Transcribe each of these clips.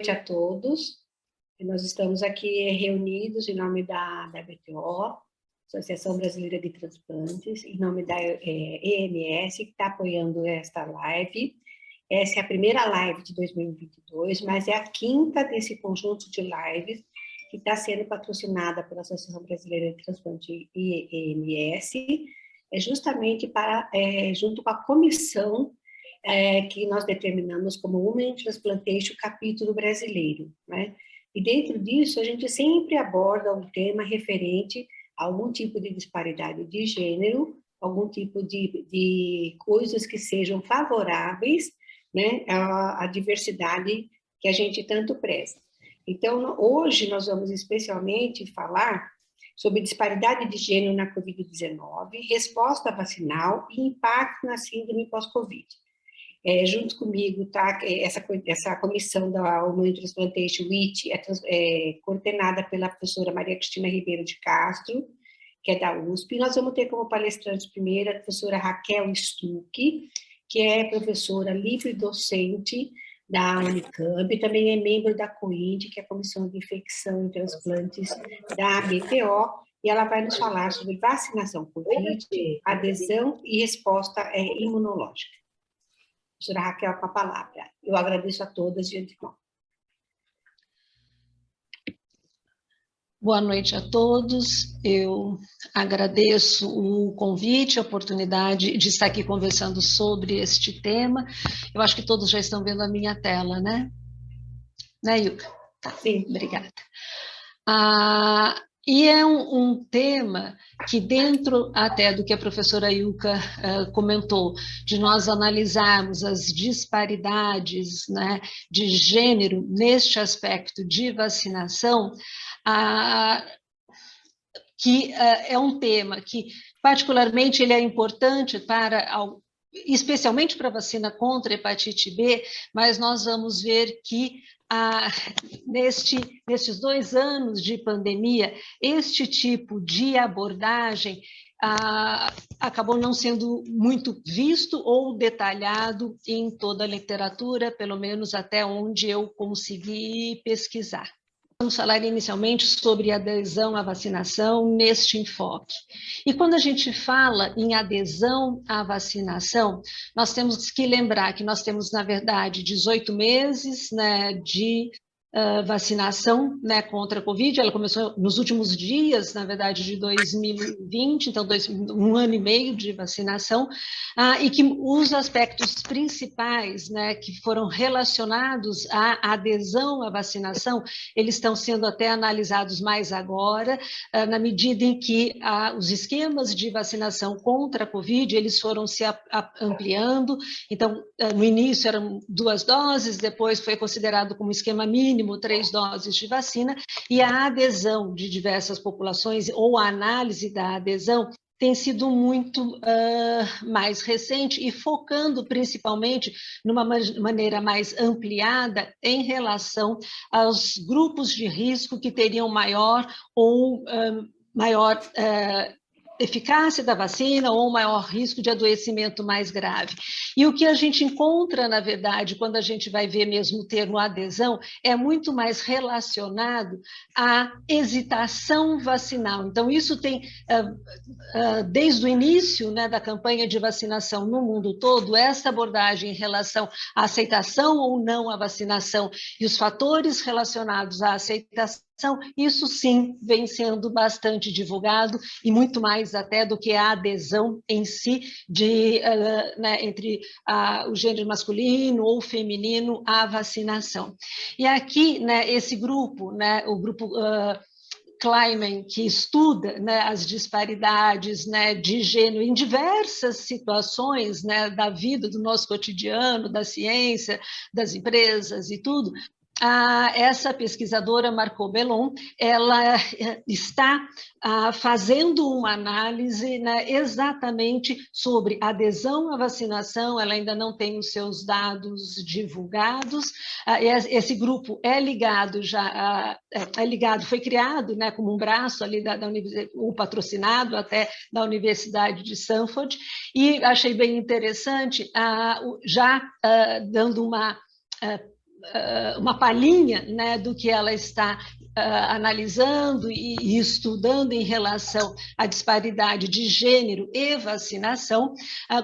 Noite a todos. Nós estamos aqui reunidos em nome da BTO, Associação Brasileira de Transplantes, em nome da EMS, que está apoiando esta live. Essa é a primeira live de 2022, mas é a quinta desse conjunto de lives que está sendo patrocinada pela Associação Brasileira de Transplantes e EMS, justamente junto com a comissão que nós determinamos como Women Transplantation capítulo brasileiro, né? E dentro disso, a gente sempre aborda um tema referente a algum tipo de disparidade de gênero, algum tipo de coisas que sejam favoráveis, né, à diversidade que a gente tanto preza. Então, hoje nós vamos especialmente falar sobre disparidade de gênero na Covid-19, resposta vacinal e impacto na síndrome pós-Covid. Junto comigo está essa comissão da Women Transplantation WIT, coordenada pela professora Maria Cristina Ribeiro de Castro, que é da USP. Nós vamos ter como palestrante primeira a professora Raquel Stuck, que é professora livre-docente da Unicamp, também é membro da COIND, que é a Comissão de Infecção e Transplantes da BTO, e ela vai nos falar sobre vacinação COVID, adesão e resposta imunológica. Professora Raquel, com a palavra. Eu agradeço a todas de antemão. Boa noite a todos. Eu agradeço o convite, a oportunidade de estar aqui conversando sobre este tema. Eu acho que todos já estão vendo a minha tela, né? Né, Ilka? Tá, sim. Obrigada. E é um tema que, dentro até do que a professora Ilka comentou, de nós analisarmos as disparidades, né, de gênero neste aspecto de vacinação, que é um tema que, particularmente, ele é importante especialmente para a vacina contra a hepatite B, mas nós vamos ver que nesses 2 anos de pandemia, este tipo de abordagem acabou não sendo muito visto ou detalhado em toda a literatura, pelo menos até onde eu consegui pesquisar. Vamos falar inicialmente sobre adesão à vacinação neste enfoque. E quando a gente fala em adesão à vacinação, nós temos que lembrar que nós temos, na verdade, 18 meses, né, de vacinação, né, contra a Covid. Ela começou nos últimos dias, na verdade, de 2020, então 1 ano e meio de vacinação, e que os aspectos principais, né, que foram relacionados à adesão à vacinação, eles estão sendo até analisados mais agora, na medida em que os esquemas de vacinação contra a Covid, eles foram se ampliando. Então, no início eram 2 doses, depois foi considerado como esquema mínimo 3 doses de vacina, e a adesão de diversas populações, ou a análise da adesão, tem sido muito mais recente e focando principalmente numa maneira mais ampliada em relação aos grupos de risco que teriam maior eficácia da vacina ou maior risco de adoecimento mais grave. E o que a gente encontra, na verdade, quando a gente vai ver mesmo o termo adesão, é muito mais relacionado à hesitação vacinal. Então, isso tem, desde o início, né, da campanha de vacinação no mundo todo, essa abordagem em relação à aceitação ou não à vacinação e os fatores relacionados à aceitação, isso sim vem sendo bastante divulgado e muito mais até do que a adesão em si né, entre o gênero masculino ou feminino à vacinação. E aqui, né, esse grupo, né, o grupo Kleiman, que estuda, né, as disparidades, né, de gênero em diversas situações, né, da vida, do nosso cotidiano, da ciência, das empresas e tudo. Essa pesquisadora, Marco Bellon, ela está fazendo uma análise, né, exatamente sobre adesão à vacinação. Ela ainda não tem os seus dados divulgados. Esse grupo é ligado foi criado, né, como um braço ali da universidade, ou patrocinado até da Universidade de Stanford, e achei bem interessante, já dando uma uma palhinha, né, do que ela está analisando e estudando em relação à disparidade de gênero e vacinação.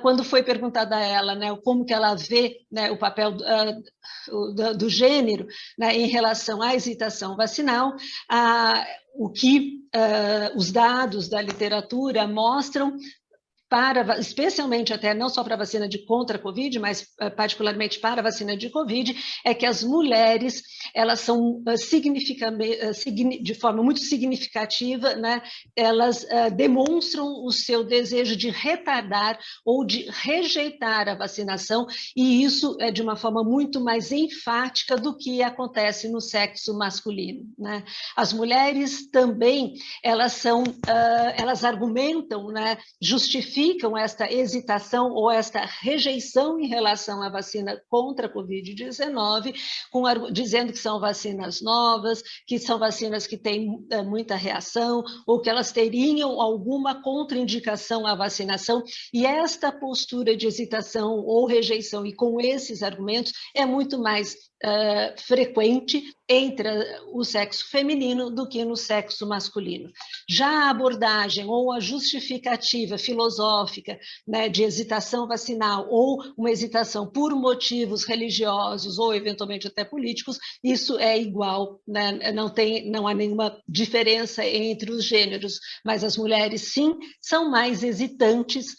Quando foi perguntada a ela, né, como que ela vê, né, o papel do gênero, né, em relação à hesitação vacinal, o que os dados da literatura mostram, especialmente até não só para a vacina contra a Covid, mas particularmente para a vacina de Covid, é que as mulheres, elas são de forma muito significativa, né, elas demonstram o seu desejo de retardar ou de rejeitar a vacinação, e isso é de uma forma muito mais enfática do que acontece no sexo masculino, né? As mulheres também, elas argumentam, né, justificam esta hesitação ou esta rejeição em relação à vacina contra a Covid-19, dizendo que são vacinas novas, que são vacinas que têm muita reação, ou que elas teriam alguma contraindicação à vacinação, e esta postura de hesitação ou rejeição, e com esses argumentos, é muito mais frequente entre o sexo feminino do que no sexo masculino. Já a abordagem ou a justificativa filosófica, né, de hesitação vacinal ou uma hesitação por motivos religiosos ou eventualmente até políticos, isso é igual, né? Não há nenhuma diferença entre os gêneros, mas as mulheres sim são mais hesitantes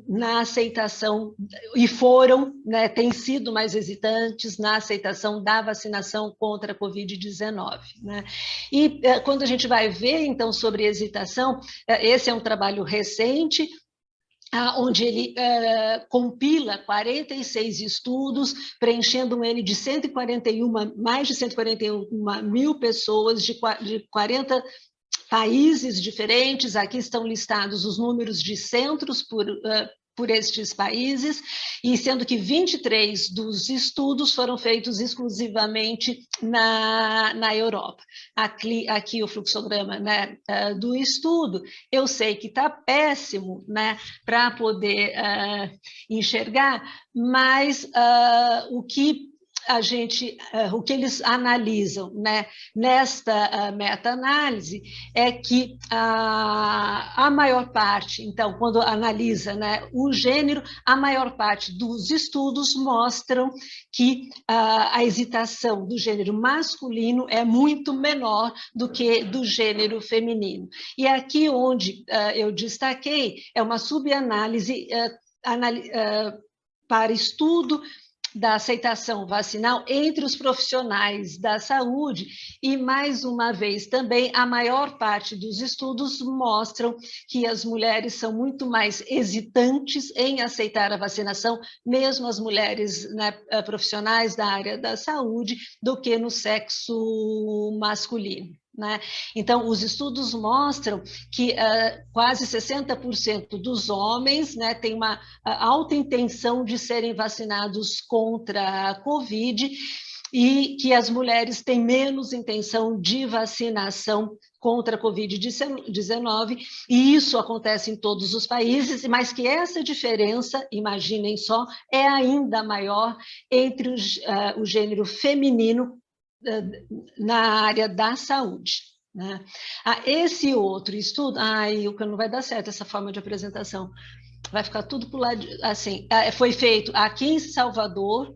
na aceitação, e foram, né, têm sido mais hesitantes na aceitação da vacinação contra a Covid-19. Né? E quando a gente vai ver, então, sobre hesitação, esse é um trabalho recente, onde ele compila 46 estudos, preenchendo um N de mais de 141 mil pessoas de 40 países diferentes. Aqui estão listados os números de centros por estes países, e sendo que 23 dos estudos foram feitos exclusivamente na Europa. Aqui o fluxograma, né, do estudo, eu sei que está péssimo, né, para poder enxergar, mas o que eles analisam, né, nesta meta-análise é que a maior parte, então, quando analisa, né, o gênero, a maior parte dos estudos mostram que a hesitação do gênero masculino é muito menor do que do gênero feminino. E aqui onde eu destaquei é uma subanálise para estudo da aceitação vacinal entre os profissionais da saúde, e, mais uma vez, também a maior parte dos estudos mostram que as mulheres são muito mais hesitantes em aceitar a vacinação, mesmo as mulheres, né, profissionais da área da saúde, do que no sexo masculino. Né? Então, os estudos mostram que quase 60% dos homens, né, têm uma alta intenção de serem vacinados contra a Covid, e que as mulheres têm menos intenção de vacinação contra a Covid-19, e isso acontece em todos os países, mas que essa diferença, imaginem só, é ainda maior entre o gênero feminino na área da saúde. Né? Esse outro estudo, não vai dar certo essa forma de apresentação, vai ficar tudo por lado, assim, foi feito aqui em Salvador,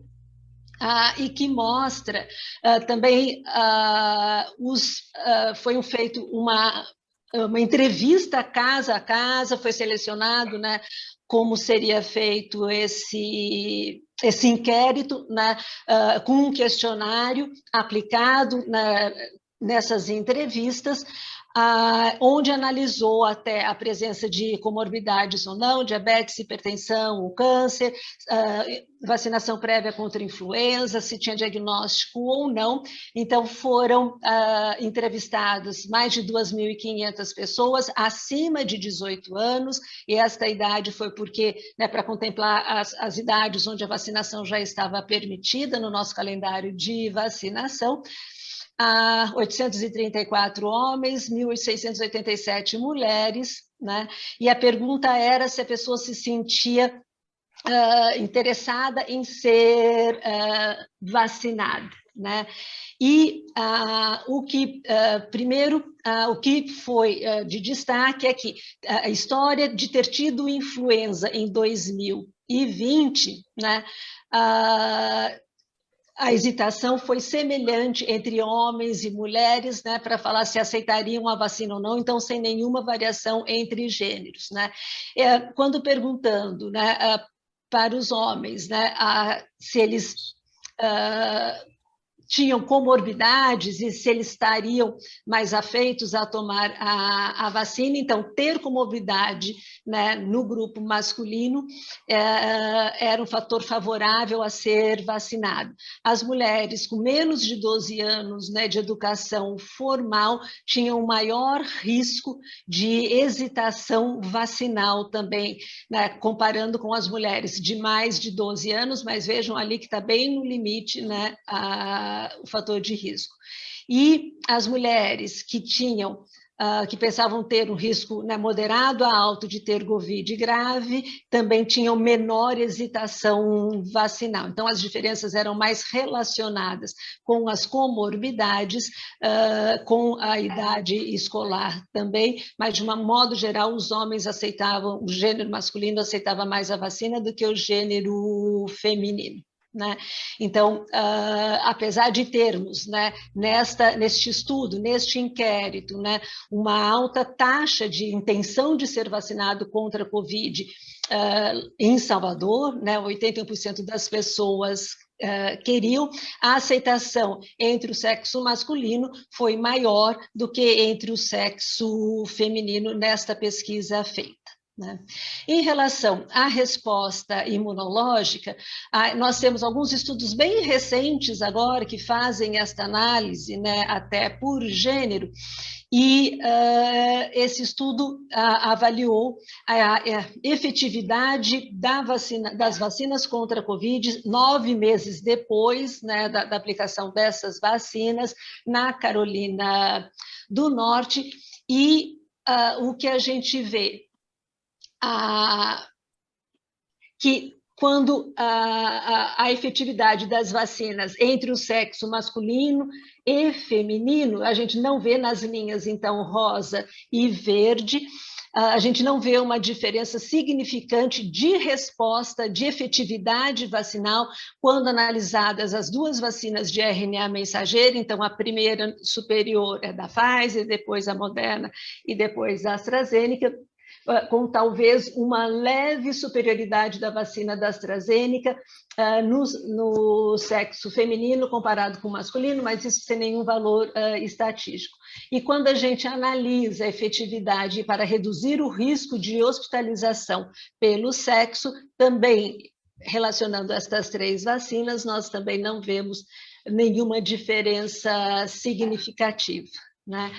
e que mostra também, foi feito uma entrevista casa a casa, foi selecionado, né, como seria feito esse inquérito, né, com um questionário aplicado nessas entrevistas, onde analisou até a presença de comorbidades ou não, diabetes, hipertensão, o câncer, vacinação prévia contra influenza, se tinha diagnóstico ou não. Então, foram entrevistadas mais de 2.500 pessoas acima de 18 anos, e esta idade foi porque, né, para contemplar as idades onde a vacinação já estava permitida no nosso calendário de vacinação. 834 homens, 1.687 mulheres, né? E a pergunta era se a pessoa se sentia interessada em ser vacinada, né? E primeiro, o que foi de destaque é que a história de ter tido influenza em 2020, né? A hesitação foi semelhante entre homens e mulheres, né, para falar se aceitariam a vacina ou não, então sem nenhuma variação entre gêneros, né? Quando perguntando, né, para os homens, né, se eles tinham comorbidades e se eles estariam mais afeitos a tomar a vacina. Então, ter comorbidade, né, no grupo masculino era um fator favorável a ser vacinado. As mulheres com menos de 12 anos, né, de educação formal tinham maior risco de hesitação vacinal também, né, comparando com as mulheres de mais de 12 anos, mas vejam ali que está bem no limite, né, o fator de risco. E as mulheres que tinham, que pensavam ter um risco, né, moderado a alto de ter Covid grave, também tinham menor hesitação vacinal. Então, as diferenças eram mais relacionadas com as comorbidades, com a idade escolar também, mas, de um modo geral, os homens aceitavam, o gênero masculino aceitava mais a vacina do que o gênero feminino. Né? Então, apesar de termos, né, neste estudo, neste inquérito, né, uma alta taxa de intenção de ser vacinado contra a Covid em Salvador, né, 81% das pessoas queriam, a aceitação entre o sexo masculino foi maior do que entre o sexo feminino nesta pesquisa feita. Né? Em relação à resposta imunológica, nós temos alguns estudos bem recentes agora que fazem esta análise, né, até por gênero, e esse estudo avaliou a efetividade das vacinas contra a Covid 9 meses depois, né, da aplicação dessas vacinas na Carolina do Norte, e o que a gente vê que quando a efetividade das vacinas entre o sexo masculino e feminino, a gente não vê nas linhas, então, rosa e verde, a gente não vê uma diferença significante de resposta, de efetividade vacinal, quando analisadas as duas vacinas de RNA mensageiro. Então, a primeira superior é da Pfizer, depois a Moderna e depois a AstraZeneca, com talvez uma leve superioridade da vacina da AstraZeneca no sexo feminino comparado com o masculino, mas isso sem nenhum valor estatístico. E quando a gente analisa a efetividade para reduzir o risco de hospitalização pelo sexo, também relacionando estas 3 vacinas, nós também não vemos nenhuma diferença significativa. Né?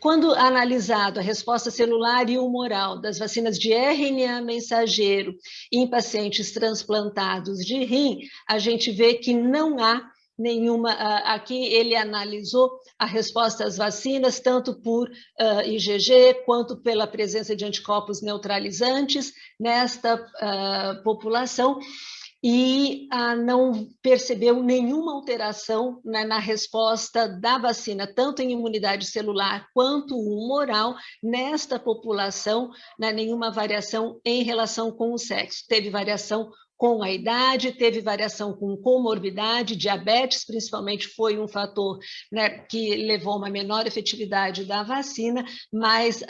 Quando analisado a resposta celular e humoral das vacinas de RNA mensageiro em pacientes transplantados de rim, a gente vê que não há nenhuma. Aqui ele analisou a resposta às vacinas, tanto por IgG, quanto pela presença de anticorpos neutralizantes nesta população, e não percebeu nenhuma alteração, né, na resposta da vacina, tanto em imunidade celular quanto humoral, nesta população, né, nenhuma variação em relação com o sexo. Teve variação com a idade, teve variação com comorbidade, diabetes principalmente foi um fator, né, que levou a uma menor efetividade da vacina, mas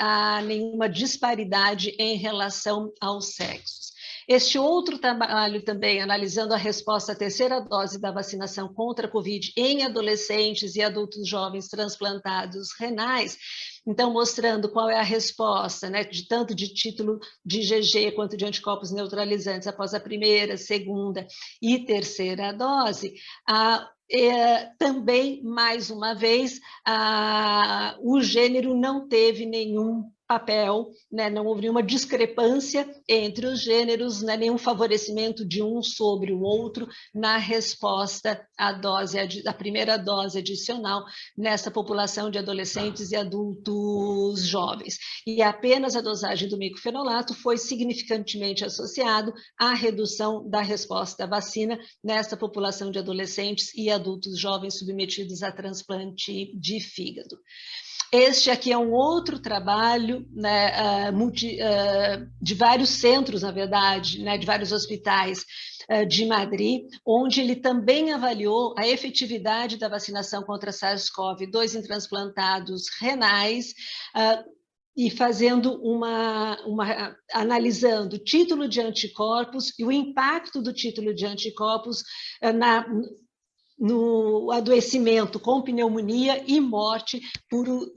nenhuma disparidade em relação aos sexos. Este outro trabalho também, analisando a resposta à terceira dose da vacinação contra a Covid em adolescentes e adultos jovens transplantados renais, então mostrando qual é a resposta, né, tanto de título de IgG quanto de anticorpos neutralizantes após a primeira, segunda e terceira dose, também, mais uma vez, o gênero não teve nenhum papel, né? Não houve nenhuma discrepância entre os gêneros, né? Nenhum favorecimento de um sobre o outro na resposta à primeira dose adicional nessa população de adolescentes e adultos jovens. E apenas a dosagem do micofenolato foi significantemente associado à redução da resposta à vacina nessa população de adolescentes e adultos jovens submetidos a transplante de fígado. Este aqui é um outro trabalho, né, de vários centros, na verdade, né, de vários hospitais de Madrid, onde ele também avaliou a efetividade da vacinação contra SARS-CoV-2 em transplantados renais, e fazendo analisando o título de anticorpos e o impacto do título de anticorpos no adoecimento com pneumonia e morte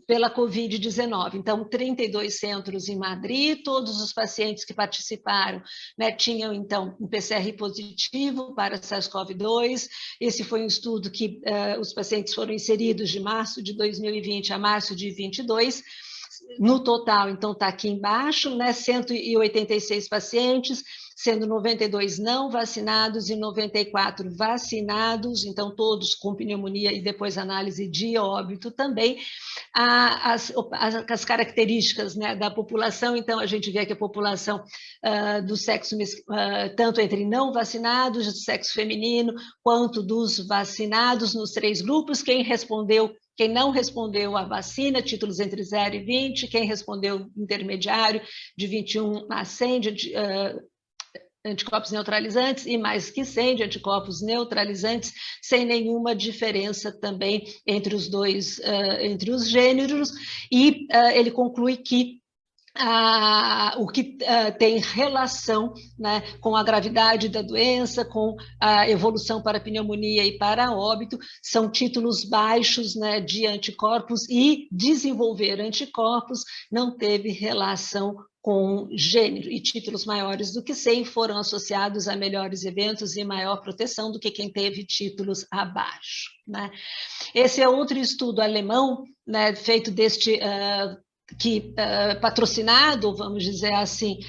pela Covid-19. Então, 32 centros em Madrid, todos os pacientes que participaram, né, tinham, então, um PCR positivo para SARS-CoV-2. Esse foi um estudo que os pacientes foram inseridos de março de 2020 a março de 2022. No total, então, está aqui embaixo, né, 186 pacientes, sendo 92 não vacinados e 94 vacinados, então todos com pneumonia e depois análise de óbito também. As características, né, da população, então a gente vê que a população do sexo, tanto entre não vacinados, do sexo feminino, quanto dos vacinados nos 3 grupos, quem não respondeu à vacina, títulos entre 0 e 20, quem respondeu intermediário, de 21 a 100, anticorpos neutralizantes, e mais que 100 de anticorpos neutralizantes, sem nenhuma diferença também entre os dois, entre os gêneros, e ele conclui que o que tem relação, né, com a gravidade da doença, com a evolução para pneumonia e para óbito, são títulos baixos, né, de anticorpos, e desenvolver anticorpos não teve relação com gênero, e títulos maiores do que 100 foram associados a melhores eventos e maior proteção do que quem teve títulos abaixo, né? Esse é outro estudo alemão, né, feito patrocinado, vamos dizer assim,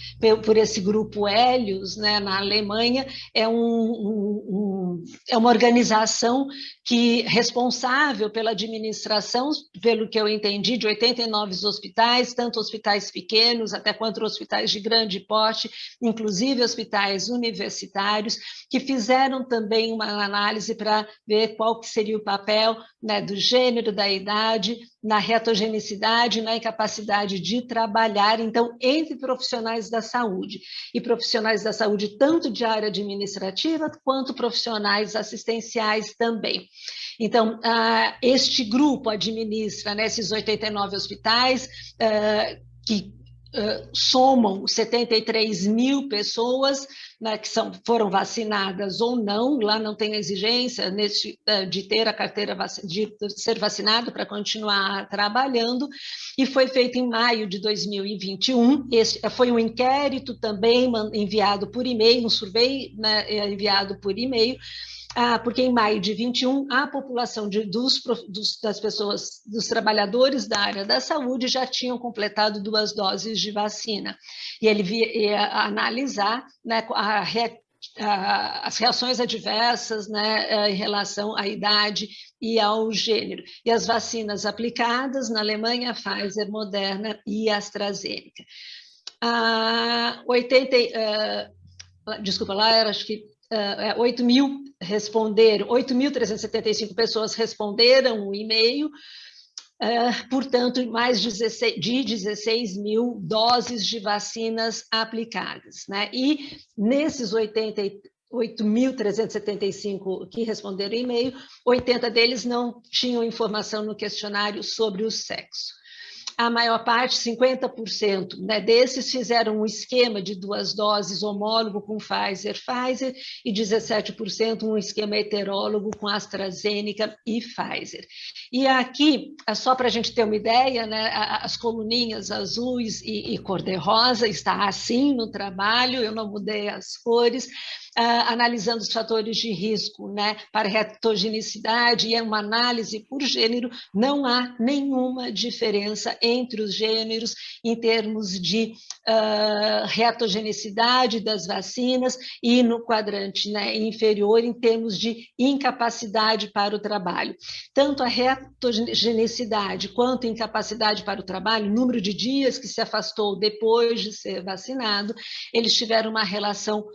por esse grupo Helios, né, na Alemanha. É uma organização responsável pela administração, pelo que eu entendi, de 89 hospitais, tanto hospitais pequenos até quanto hospitais de grande porte, inclusive hospitais universitários, que fizeram também uma análise para ver qual que seria o papel, né, do gênero, da idade, na reatogenicidade, na incapacidade de trabalhar, então, entre profissionais da saúde, e profissionais da saúde tanto de área administrativa, quanto profissionais assistenciais também. Então, este grupo administra, né, esses 89 hospitais, que somam 73 mil pessoas, né, que foram vacinadas ou não. Lá não tem exigência de ter a carteira, de ser vacinado para continuar trabalhando, e foi feito em maio de 2021. Esse foi um inquérito também enviado por e-mail, um survey, né, enviado por e-mail, porque em maio de 21, a população das pessoas, dos trabalhadores da área da saúde já tinham completado 2 doses de vacina. E ele ia analisar, né, as reações adversas, né, em relação à idade e ao gênero. E as vacinas aplicadas na Alemanha, Pfizer, Moderna e AstraZeneca. Desculpa, lá era, acho que 8.375 pessoas responderam o e-mail, portanto, mais de 16 mil doses de vacinas aplicadas, né? E nesses 8.375 que responderam e-mail, 80 deles não tinham informação no questionário sobre o sexo. A maior parte, 50%, né, desses fizeram um esquema de 2 doses homólogo com Pfizer, e 17% um esquema heterólogo com AstraZeneca e Pfizer. E aqui, só para a gente ter uma ideia, né, as coluninhas azuis e cor-de-rosa está assim no trabalho, eu não mudei as cores. analisando os fatores de risco, né, para reatogenicidade, e é uma análise por gênero, não há nenhuma diferença entre os gêneros em termos de reatogenicidade das vacinas e no quadrante, né, inferior em termos de incapacidade para o trabalho. Tanto a reatogenicidade quanto a incapacidade para o trabalho, número de dias que se afastou depois de ser vacinado, eles tiveram uma relação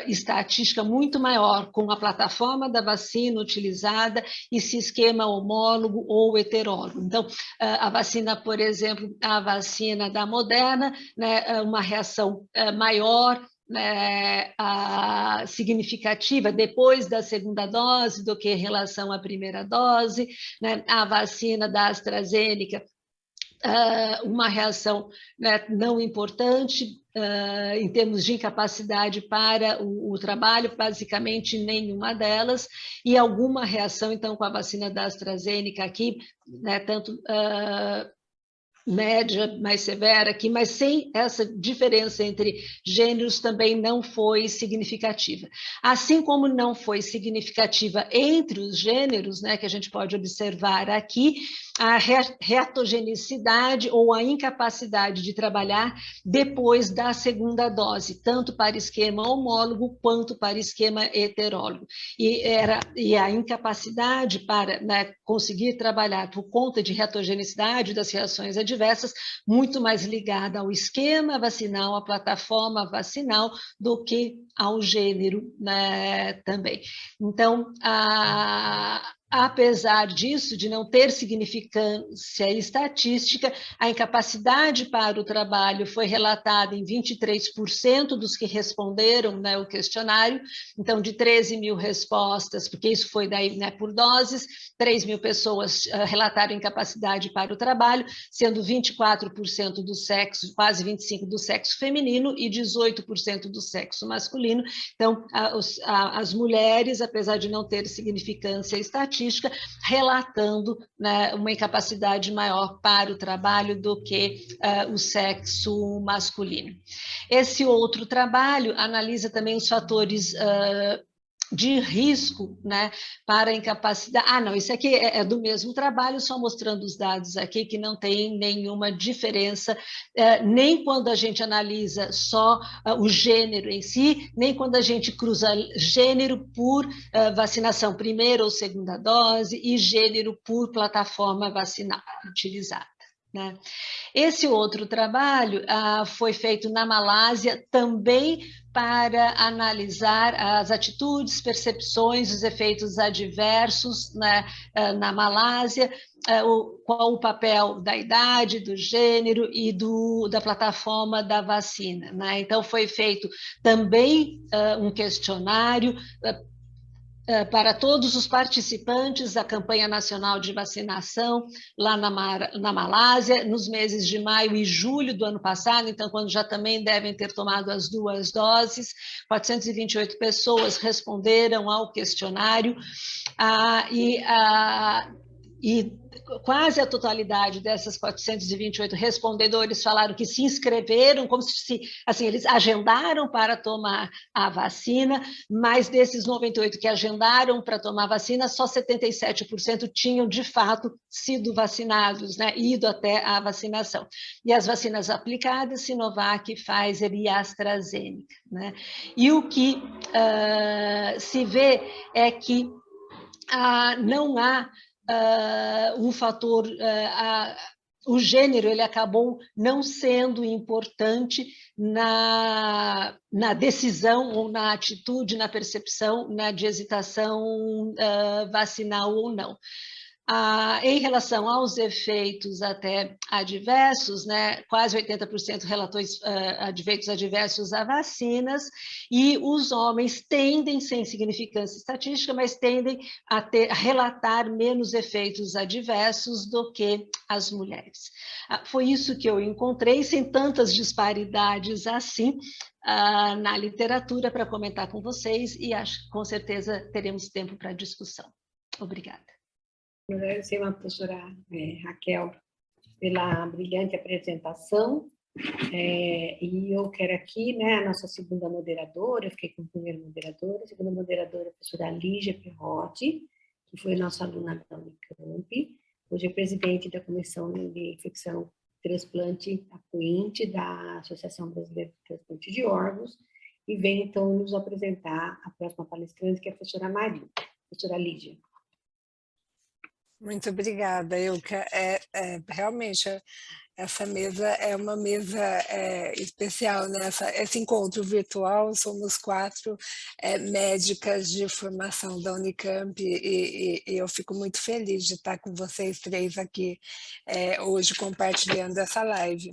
estatística muito maior com a plataforma da vacina utilizada e se esquema homólogo ou heterólogo. Então, a vacina, por exemplo, a vacina da Moderna, né, uma reação maior, né, significativa depois da segunda dose do que em relação à primeira dose, né, a vacina da AstraZeneca, uma reação, né, não importante em termos de incapacidade para o trabalho, basicamente nenhuma delas, e alguma reação, então, com a vacina da AstraZeneca aqui, né, tanto média, mais severa aqui, mas sem essa diferença entre gêneros também não foi significativa. Assim como não foi significativa entre os gêneros, né, que a gente pode observar aqui, a reatogenicidade ou a incapacidade de trabalhar depois da segunda dose, tanto para esquema homólogo quanto para esquema heterólogo. E a incapacidade para, né, conseguir trabalhar por conta de reatogenicidade das reações adversas, muito mais ligada ao esquema vacinal, à plataforma vacinal, do que ao gênero, né, também. Então, apesar disso, de não ter significância estatística, a incapacidade para o trabalho foi relatada em 23% dos que responderam, né, o questionário. Então, de 13 mil respostas, porque isso foi daí, né, por doses, 3 mil pessoas relataram incapacidade para o trabalho, sendo 24% do sexo, quase 25% do sexo feminino e 18% do sexo masculino. Então, as mulheres, apesar de não ter significância estatística, relatando, né, uma incapacidade maior para o trabalho do que o sexo masculino. Esse outro trabalho analisa também os fatores de risco, né, para a incapacidade. Não, isso aqui é do mesmo trabalho, só mostrando os dados aqui, que não tem nenhuma diferença, nem quando a gente analisa só o gênero em si, nem quando a gente cruza gênero por vacinação, primeira ou segunda dose, e gênero por plataforma vacinal utilizada, né? Esse outro trabalho foi feito na Malásia, também para analisar as atitudes, percepções, os efeitos adversos, né, na Malásia, qual o papel da idade, do gênero e da plataforma da vacina, né? Então, foi feito também um questionário para todos os participantes da campanha nacional de vacinação lá na Malásia, nos meses de maio e julho do ano passado, então, quando já também devem ter tomado as 2 doses, 428 pessoas responderam ao questionário, e quase a totalidade dessas 428 respondedores falaram que se inscreveram, como se, assim, eles agendaram para tomar a vacina, mas desses 98 que agendaram para tomar a vacina, só 77% tinham, de fato, sido vacinados, né, ido até a vacinação. E as vacinas aplicadas, Sinovac, Pfizer e AstraZeneca, né? E o que se vê é que não há um fator, o gênero, ele acabou não sendo importante na decisão ou na atitude, na percepção, de hesitação vacinal ou não. Em relação aos efeitos até adversos, né, quase 80% relatou efeitos adversos a vacinas, e os homens tendem, sem significância estatística, mas tendem a relatar menos efeitos adversos do que as mulheres. Foi isso que eu encontrei, sem tantas disparidades assim, na literatura, para comentar com vocês, e acho que com certeza teremos tempo para discussão. Obrigada. Agradecer a professora Raquel pela brilhante apresentação. E eu quero aqui, né, a nossa segunda moderadora, eu fiquei como primeira moderadora, a segunda moderadora é a professora Lígia Perrotti, que foi nossa aluna da Unicamp, hoje é presidente da Comissão de Infecção Transplante, a CUINT, da Associação Brasileira de Transplante de Órgãos, e vem então nos apresentar a próxima palestrante, que é a professora Maria, professora Lígia. Muito obrigada, Ilka. Realmente, essa mesa é uma mesa especial, né? Esse encontro virtual, somos 4 médicas de formação da Unicamp e eu fico muito feliz de estar com vocês 3 aqui hoje compartilhando essa live.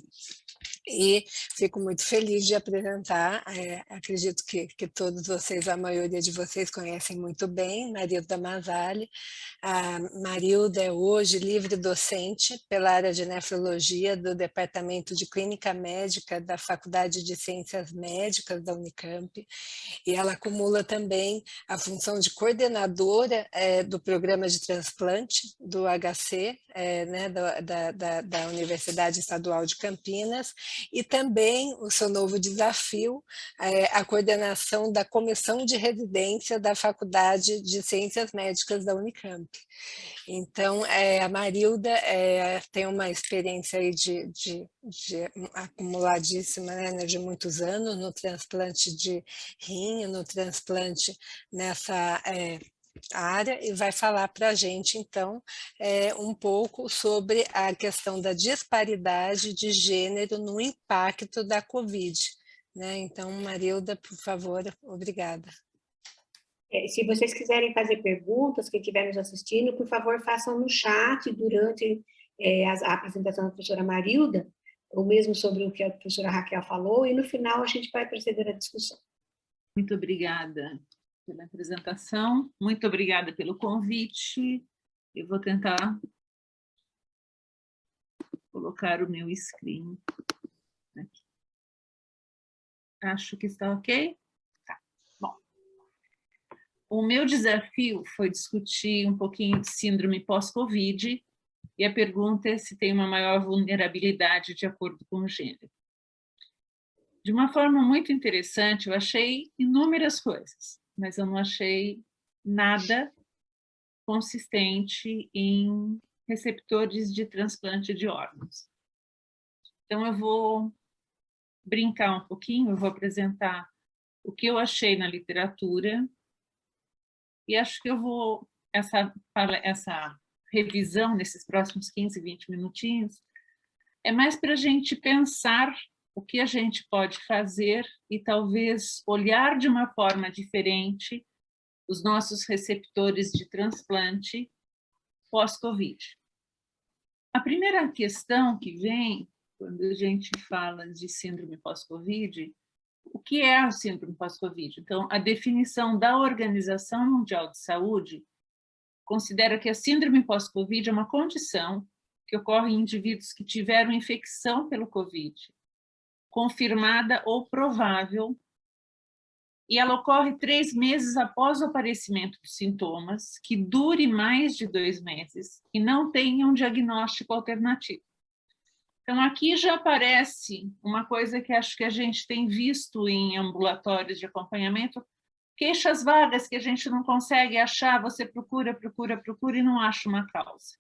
E fico muito feliz de apresentar, acredito que todos vocês, a maioria de vocês conhecem muito bem, Marilda Mazzali. A Marilda é hoje livre docente pela área de nefrologia do Departamento de Clínica Médica da Faculdade de Ciências Médicas da Unicamp, e ela acumula também a função de coordenadora do programa de transplante do HC, né, da Universidade Estadual de Campinas, e também o seu novo desafio, a coordenação da comissão de residência da Faculdade de Ciências Médicas da Unicamp. Então, a Marilda tem uma experiência aí de acumuladíssima, né, de muitos anos no transplante de rim, no transplante nessa área, e vai falar para a gente, então, um pouco sobre a questão da disparidade de gênero no impacto da Covid. Né? Então, Marilda, por favor, obrigada. Se vocês quiserem fazer perguntas, quem estiver nos assistindo, por favor, façam no chat durante a apresentação da professora Marilda, ou mesmo sobre o que a professora Raquel falou, e no final a gente vai proceder à discussão. Muito obrigada pela apresentação, muito obrigada pelo convite. Eu vou tentar colocar o meu screen aqui. Acho que está ok? Tá, bom. O meu desafio foi discutir um pouquinho de síndrome pós-Covid, e a pergunta é se tem uma maior vulnerabilidade de acordo com o gênero. De uma forma muito interessante, eu achei inúmeras coisas, mas eu não achei nada consistente em receptores de transplante de órgãos. Então, eu vou brincar um pouquinho, eu vou apresentar o que eu achei na literatura, e acho que eu vou, essa revisão nesses próximos 15, 20 minutinhos, é mais para a gente pensar o que a gente pode fazer e talvez olhar de uma forma diferente os nossos receptores de transplante pós-Covid. A primeira questão que vem quando a gente fala de síndrome pós-Covid, o que é a síndrome pós-Covid? Então, a definição da Organização Mundial de Saúde considera que a síndrome pós-Covid é uma condição que ocorre em indivíduos que tiveram infecção pelo Covid, confirmada ou provável, e ela ocorre 3 meses após o aparecimento dos sintomas, que dure mais de 2 meses e não tenha um diagnóstico alternativo. Então, aqui já aparece uma coisa que acho que a gente tem visto em ambulatórios de acompanhamento, queixas vagas que a gente não consegue achar, você procura e não acha uma causa.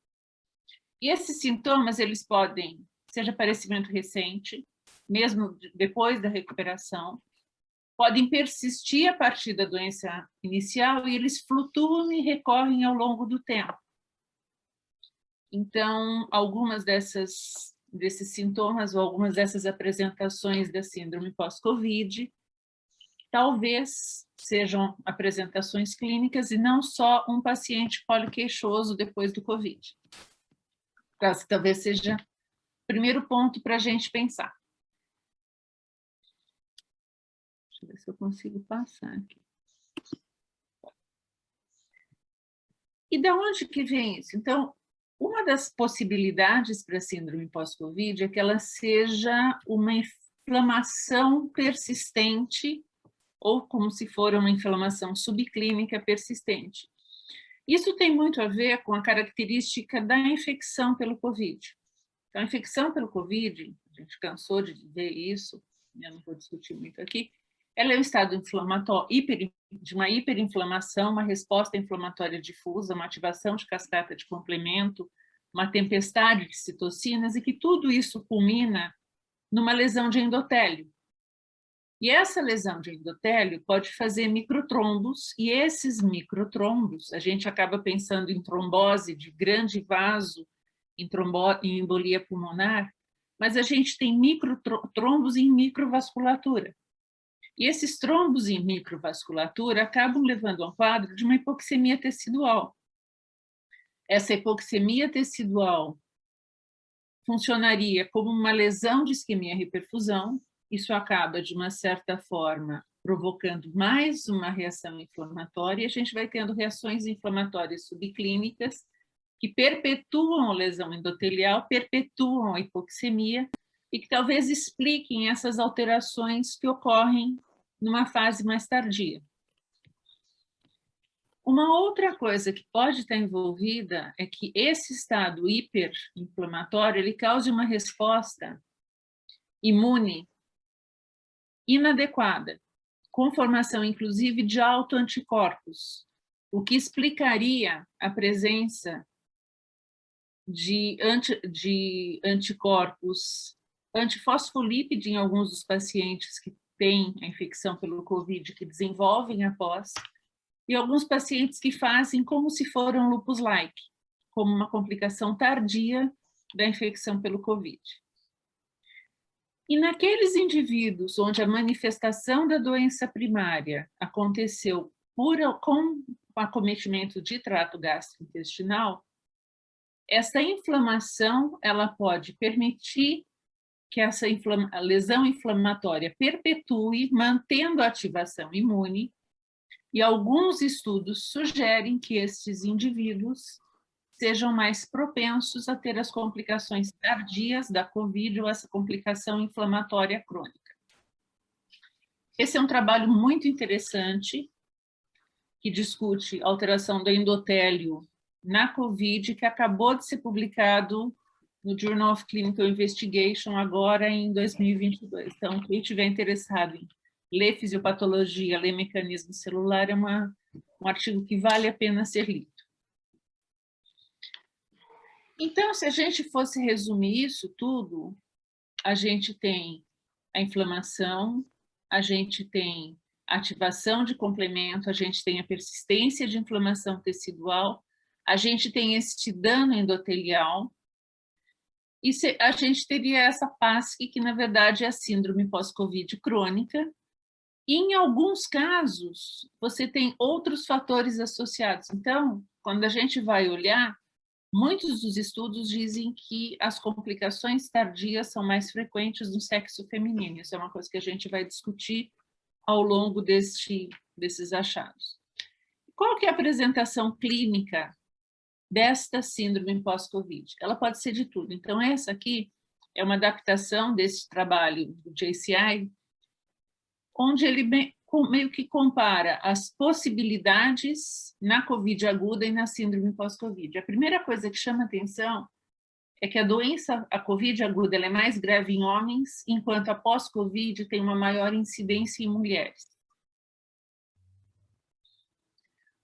E esses sintomas, eles podem ser de aparecimento recente, mesmo depois da recuperação, podem persistir a partir da doença inicial e eles flutuam e recorrem ao longo do tempo. Então, algumas desses sintomas ou algumas dessas apresentações da síndrome pós-Covid talvez sejam apresentações clínicas e não só um paciente poliqueixoso depois do Covid. Esse talvez seja o primeiro ponto para a gente pensar. Deixa eu ver se eu consigo passar aqui. E de onde que vem isso? Então, uma das possibilidades para a síndrome pós-Covid é que ela seja uma inflamação persistente ou como se for uma inflamação subclínica persistente. Isso tem muito a ver com a característica da infecção pelo Covid. Então, a infecção pelo Covid, a a gente cansou de ver isso, eu não vou discutir muito aqui, ela é um estado inflamatório, de uma hiperinflamação, uma resposta inflamatória difusa, uma ativação de cascata de complemento, uma tempestade de citocinas, e que tudo isso culmina numa lesão de endotélio. E essa lesão de endotélio pode fazer microtrombos, e esses microtrombos, a gente acaba pensando em trombose de grande vaso, em embolia pulmonar, mas a gente tem microtrombos em microvasculatura. E esses trombos em microvasculatura acabam levando a um quadro de uma hipoxemia tecidual. Essa hipoxemia tecidual funcionaria como uma lesão de isquemia-hiperfusão. Isso acaba, de uma certa forma, provocando mais uma reação inflamatória, e a gente vai tendo reações inflamatórias subclínicas que perpetuam a lesão endotelial, perpetuam a hipoxemia, e que talvez expliquem essas alterações que ocorrem numa fase mais tardia. Uma outra coisa que pode estar envolvida é que esse estado hiperinflamatório ele cause uma resposta imune inadequada, com formação, inclusive, de autoanticorpos, o que explicaria a presença de anticorpos antifosfolípide em alguns dos pacientes que têm a infecção pelo COVID, que desenvolvem após, e alguns pacientes que fazem como se for um lupus-like, como uma complicação tardia da infecção pelo COVID. E naqueles indivíduos onde a manifestação da doença primária aconteceu com acometimento de trato gastrointestinal, essa inflamação ela pode permitir que essa lesão inflamatória perpetue, mantendo a ativação imune, e alguns estudos sugerem que esses indivíduos sejam mais propensos a ter as complicações tardias da COVID ou essa complicação inflamatória crônica. Esse é um trabalho muito interessante que discute a alteração do endotélio na COVID, que acabou de ser publicado no Journal of Clinical Investigation agora em 2022. Então, quem estiver interessado em ler fisiopatologia, ler mecanismo celular, é um artigo que vale a pena ser lido. Então, se a gente fosse resumir isso tudo, a gente tem a inflamação, a gente tem a ativação de complemento, a gente tem a persistência de inflamação tecidual, a gente tem esse dano endotelial, e a gente teria essa PASC, que na verdade é a síndrome pós-Covid crônica, e em alguns casos você tem outros fatores associados. Então, quando a gente vai olhar, muitos dos estudos dizem que as complicações tardias são mais frequentes no sexo feminino. Isso é uma coisa que a gente vai discutir ao longo desses achados. Qual que é a apresentação clínica desta síndrome pós-Covid? Ela pode ser de tudo. Então, essa aqui é uma adaptação desse trabalho do JCI, onde ele meio que compara as possibilidades na COVID aguda e na síndrome pós-COVID. A primeira coisa que chama atenção é que a COVID aguda ela é mais grave em homens, enquanto a pós-COVID tem uma maior incidência em mulheres.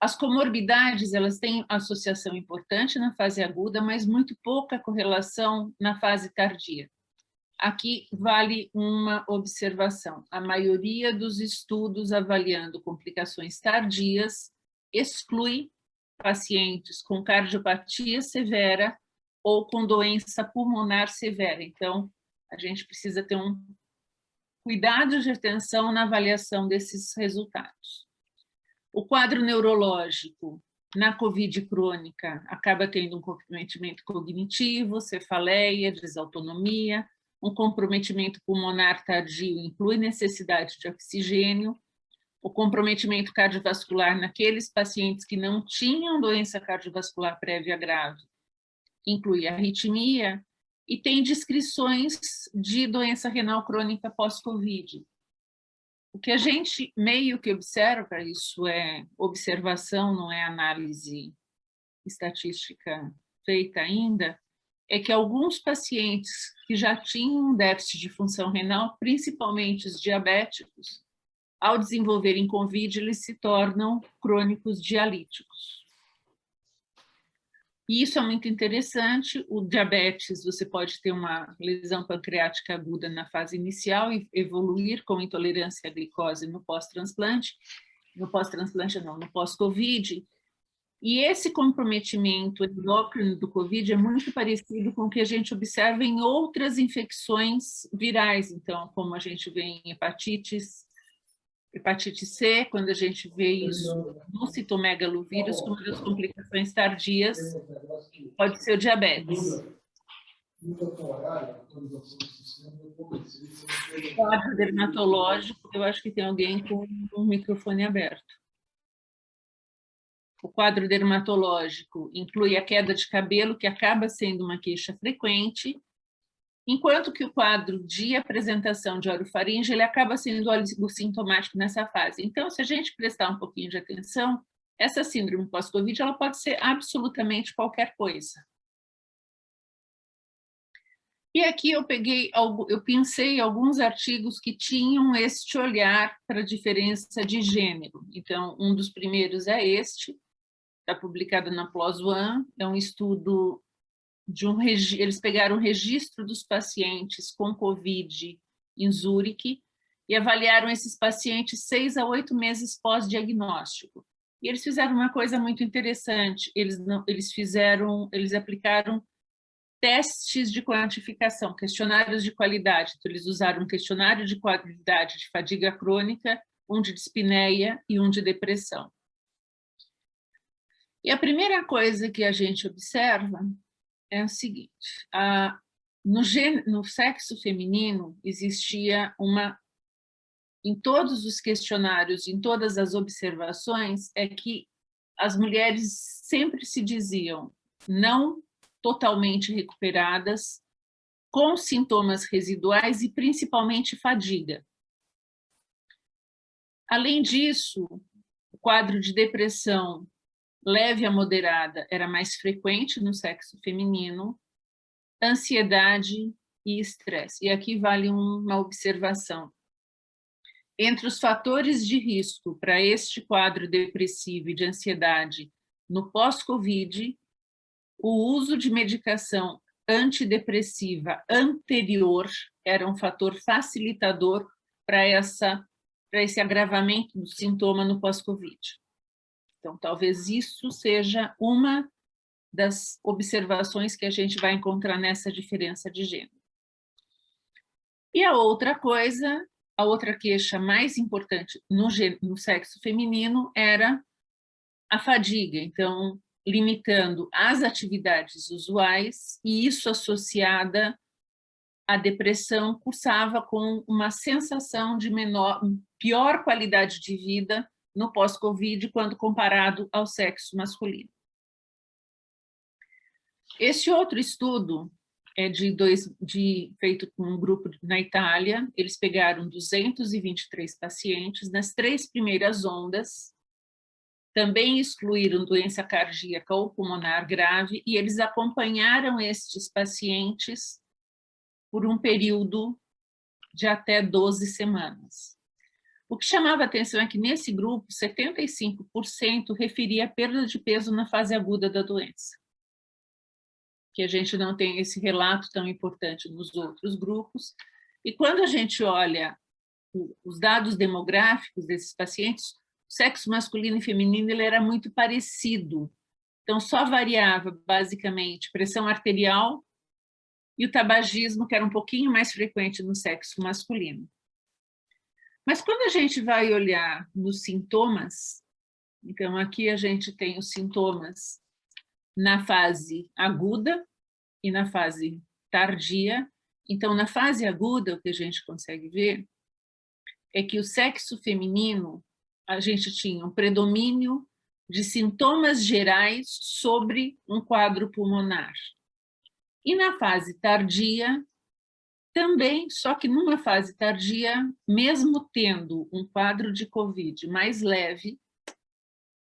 As comorbidades, elas têm associação importante na fase aguda, mas muito pouca correlação na fase tardia. Aqui vale uma observação. A maioria dos estudos avaliando complicações tardias exclui pacientes com cardiopatia severa ou com doença pulmonar severa. Então, a gente precisa ter um cuidado de atenção na avaliação desses resultados. O quadro neurológico na COVID crônica acaba tendo um comprometimento cognitivo, cefaleia, desautonomia. Um comprometimento pulmonar tardio inclui necessidade de oxigênio. O comprometimento cardiovascular naqueles pacientes que não tinham doença cardiovascular prévia grave inclui arritmia e tem descrições de doença renal crônica pós-COVID. O que a gente meio que observa, isso é observação, não é análise estatística feita ainda, é que alguns pacientes que já tinham um déficit de função renal, principalmente os diabéticos, ao desenvolverem COVID, eles se tornam crônicos dialíticos. E isso é muito interessante. O diabetes, você pode ter uma lesão pancreática aguda na fase inicial e evoluir com intolerância à glicose no pós-transplante, no pós-Covid. E esse comprometimento endócrino do Covid é muito parecido com o que a gente observa em outras infecções virais, então, como a gente vê em hepatite C, quando a gente vê isso no citomegalovírus, com uma das complicações tardias, pode ser o diabetes. Quadro dermatológico, eu acho que tem alguém com o microfone aberto. O quadro dermatológico inclui a queda de cabelo, que acaba sendo uma queixa frequente, enquanto que o quadro de apresentação de orofaringe, ele acaba sendo oligossintomático nessa fase. Então, se a gente prestar um pouquinho de atenção, essa síndrome pós-Covid, ela pode ser absolutamente qualquer coisa. E aqui eu pensei alguns artigos que tinham este olhar para a diferença de gênero. Então, um dos primeiros é este, está publicado na PLOS ONE, é um estudo eles pegaram o registro dos pacientes com COVID em Zurique e avaliaram esses pacientes 6 a 8 meses pós-diagnóstico. E eles fizeram uma coisa muito interessante, eles aplicaram testes de quantificação, questionários de qualidade. Então, eles usaram um questionário de qualidade de fadiga crônica, um de dispneia e um de depressão. E a primeira coisa que a gente observa é o seguinte, no sexo feminino existia em todos os questionários, em todas as observações, é que as mulheres sempre se diziam não totalmente recuperadas, com sintomas residuais e principalmente fadiga. Além disso, o quadro de depressão leve a moderada era mais frequente no sexo feminino, ansiedade e estresse. E aqui vale uma observação. Entre os fatores de risco para este quadro depressivo e de ansiedade no pós-Covid, o uso de medicação antidepressiva anterior era um fator facilitador para esse agravamento do sintoma no pós-Covid. Então, talvez isso seja uma das observações que a gente vai encontrar nessa diferença de gênero. E a outra coisa, a outra queixa mais importante no sexo feminino era a fadiga, então, limitando as atividades usuais, e isso associada à depressão, cursava com uma sensação de pior qualidade de vida no pós-Covid, quando comparado ao sexo masculino. Esse outro estudo é feito com um grupo na Itália. Eles pegaram 223 pacientes nas 3 primeiras ondas, também excluíram doença cardíaca ou pulmonar grave, e eles acompanharam estes pacientes por um período de até 12 semanas. O que chamava a atenção é que, nesse grupo, 75% referia a perda de peso na fase aguda da doença. Que a gente não tem esse relato tão importante nos outros grupos. E quando a gente olha os dados demográficos desses pacientes, o sexo masculino e feminino ele era muito parecido. Então, só variava, basicamente, pressão arterial e o tabagismo, que era um pouquinho mais frequente no sexo masculino. Mas quando a gente vai olhar nos sintomas, então aqui a gente tem os sintomas na fase aguda e na fase tardia. Então, na fase aguda, o que a gente consegue ver é que o sexo feminino, a gente tinha um predomínio de sintomas gerais sobre um quadro pulmonar. E na fase tardia, também, só que numa fase tardia, mesmo tendo um quadro de COVID mais leve,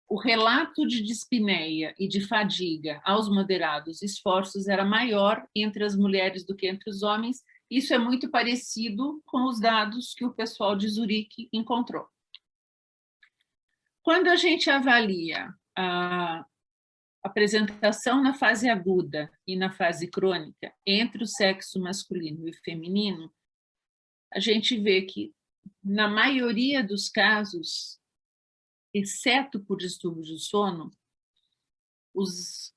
o relato de dispneia e de fadiga aos moderados esforços era maior entre as mulheres do que entre os homens. Isso é muito parecido com os dados que o pessoal de Zurique encontrou. Quando a gente avalia a apresentação na fase aguda e na fase crônica entre o sexo masculino e feminino, a gente vê que, na maioria dos casos, exceto por distúrbios do sono, os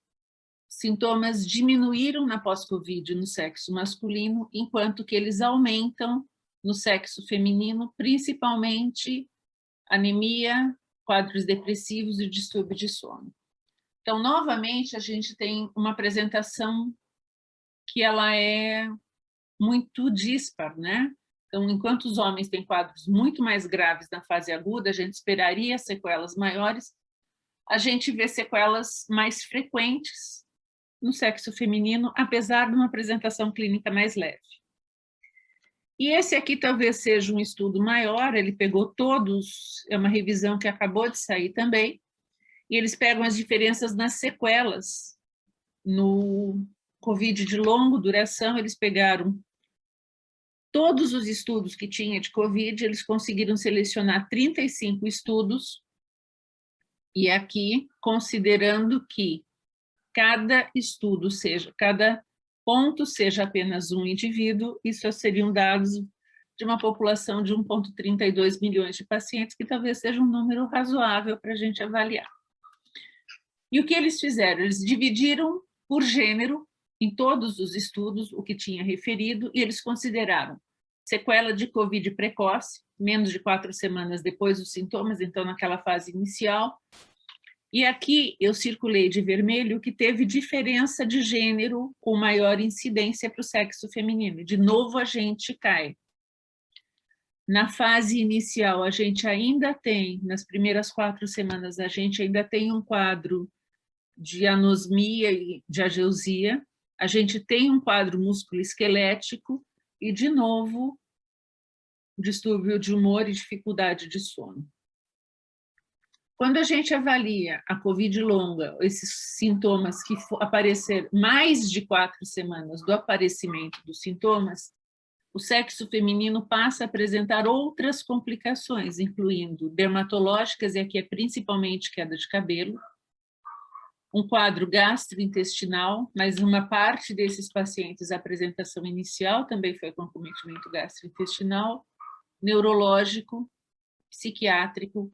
sintomas diminuíram na pós-Covid no sexo masculino, enquanto que eles aumentam no sexo feminino, principalmente anemia, quadros depressivos e distúrbio de sono. Então, novamente, a gente tem uma apresentação que ela é muito dispar, né? Então, enquanto os homens têm quadros muito mais graves na fase aguda, a gente esperaria sequelas maiores, a gente vê sequelas mais frequentes no sexo feminino, apesar de uma apresentação clínica mais leve. E esse aqui talvez seja um estudo maior, ele pegou todos, é uma revisão que acabou de sair também, e eles pegam as diferenças nas sequelas. No Covid de longa duração, eles pegaram todos os estudos que tinha de Covid, eles conseguiram selecionar 35 estudos, e aqui, considerando que cada estudo seja, cada ponto seja apenas um indivíduo, isso seriam dados de uma população de 1,32 milhões de pacientes, que talvez seja um número razoável para a gente avaliar. E o que eles fizeram? Eles dividiram por gênero, em todos os estudos, o que tinha referido, e eles consideraram sequela de Covid precoce, menos de 4 semanas depois dos sintomas, então naquela fase inicial. E aqui eu circulei de vermelho o que teve diferença de gênero com maior incidência para o sexo feminino. De novo, a gente cai. Na fase inicial, a gente ainda tem, nas primeiras 4 semanas, a gente ainda tem um quadro de anosmia e de ageusia, a gente tem um quadro musculoesquelético e, de novo, distúrbio de humor e dificuldade de sono. Quando a gente avalia a Covid longa, esses sintomas que apareceram mais de 4 semanas do aparecimento dos sintomas, o sexo feminino passa a apresentar outras complicações, incluindo dermatológicas, e aqui é principalmente queda de cabelo, um quadro gastrointestinal, mas uma parte desses pacientes, a apresentação inicial também foi comprometimento gastrointestinal, neurológico, psiquiátrico,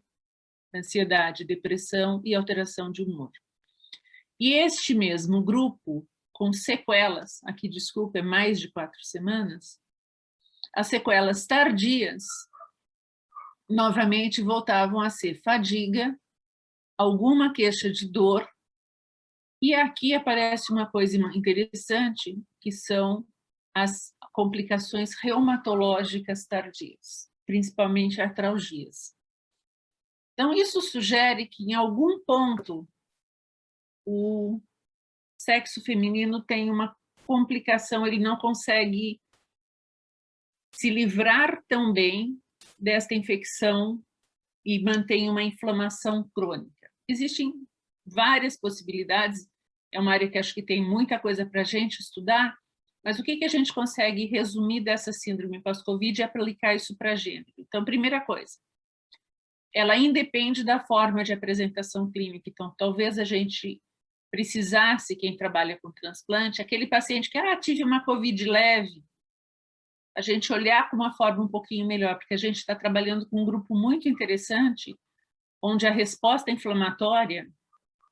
ansiedade, depressão e alteração de humor. E este mesmo grupo, com sequelas, aqui, desculpa, é mais de 4 semanas, as sequelas tardias, novamente, voltavam a ser fadiga, alguma queixa de dor, e aqui aparece uma coisa interessante, que são as complicações reumatológicas tardias, principalmente artralgias. Então, isso sugere que, em algum ponto, o sexo feminino tem uma complicação, ele não consegue se livrar tão bem desta infecção e mantém uma inflamação crônica. Existem várias possibilidades, é uma área que acho que tem muita coisa para a gente estudar, mas o que a gente consegue resumir dessa síndrome pós-Covid é aplicar isso para gênero. Então, primeira coisa, ela independe da forma de apresentação clínica. Então, talvez a gente precisasse, quem trabalha com transplante, aquele paciente que tive uma Covid leve, a gente olhar com uma forma um pouquinho melhor, porque a gente está trabalhando com um grupo muito interessante, onde a resposta inflamatória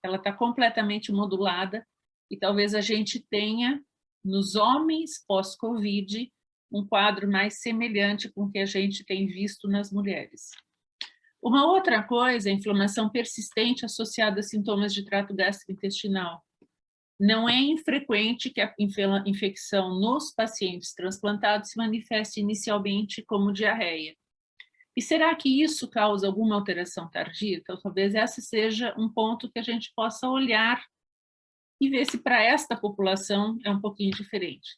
ela está completamente modulada, e talvez a gente tenha, nos homens pós-Covid, um quadro mais semelhante com o que a gente tem visto nas mulheres. Uma outra coisa é a inflamação persistente associada a sintomas de trato gastrointestinal. Não é infrequente que a infecção nos pacientes transplantados se manifeste inicialmente como diarreia. E será que isso causa alguma alteração tardia? Então, talvez esse seja um ponto que a gente possa olhar e ver se para esta população é um pouquinho diferente.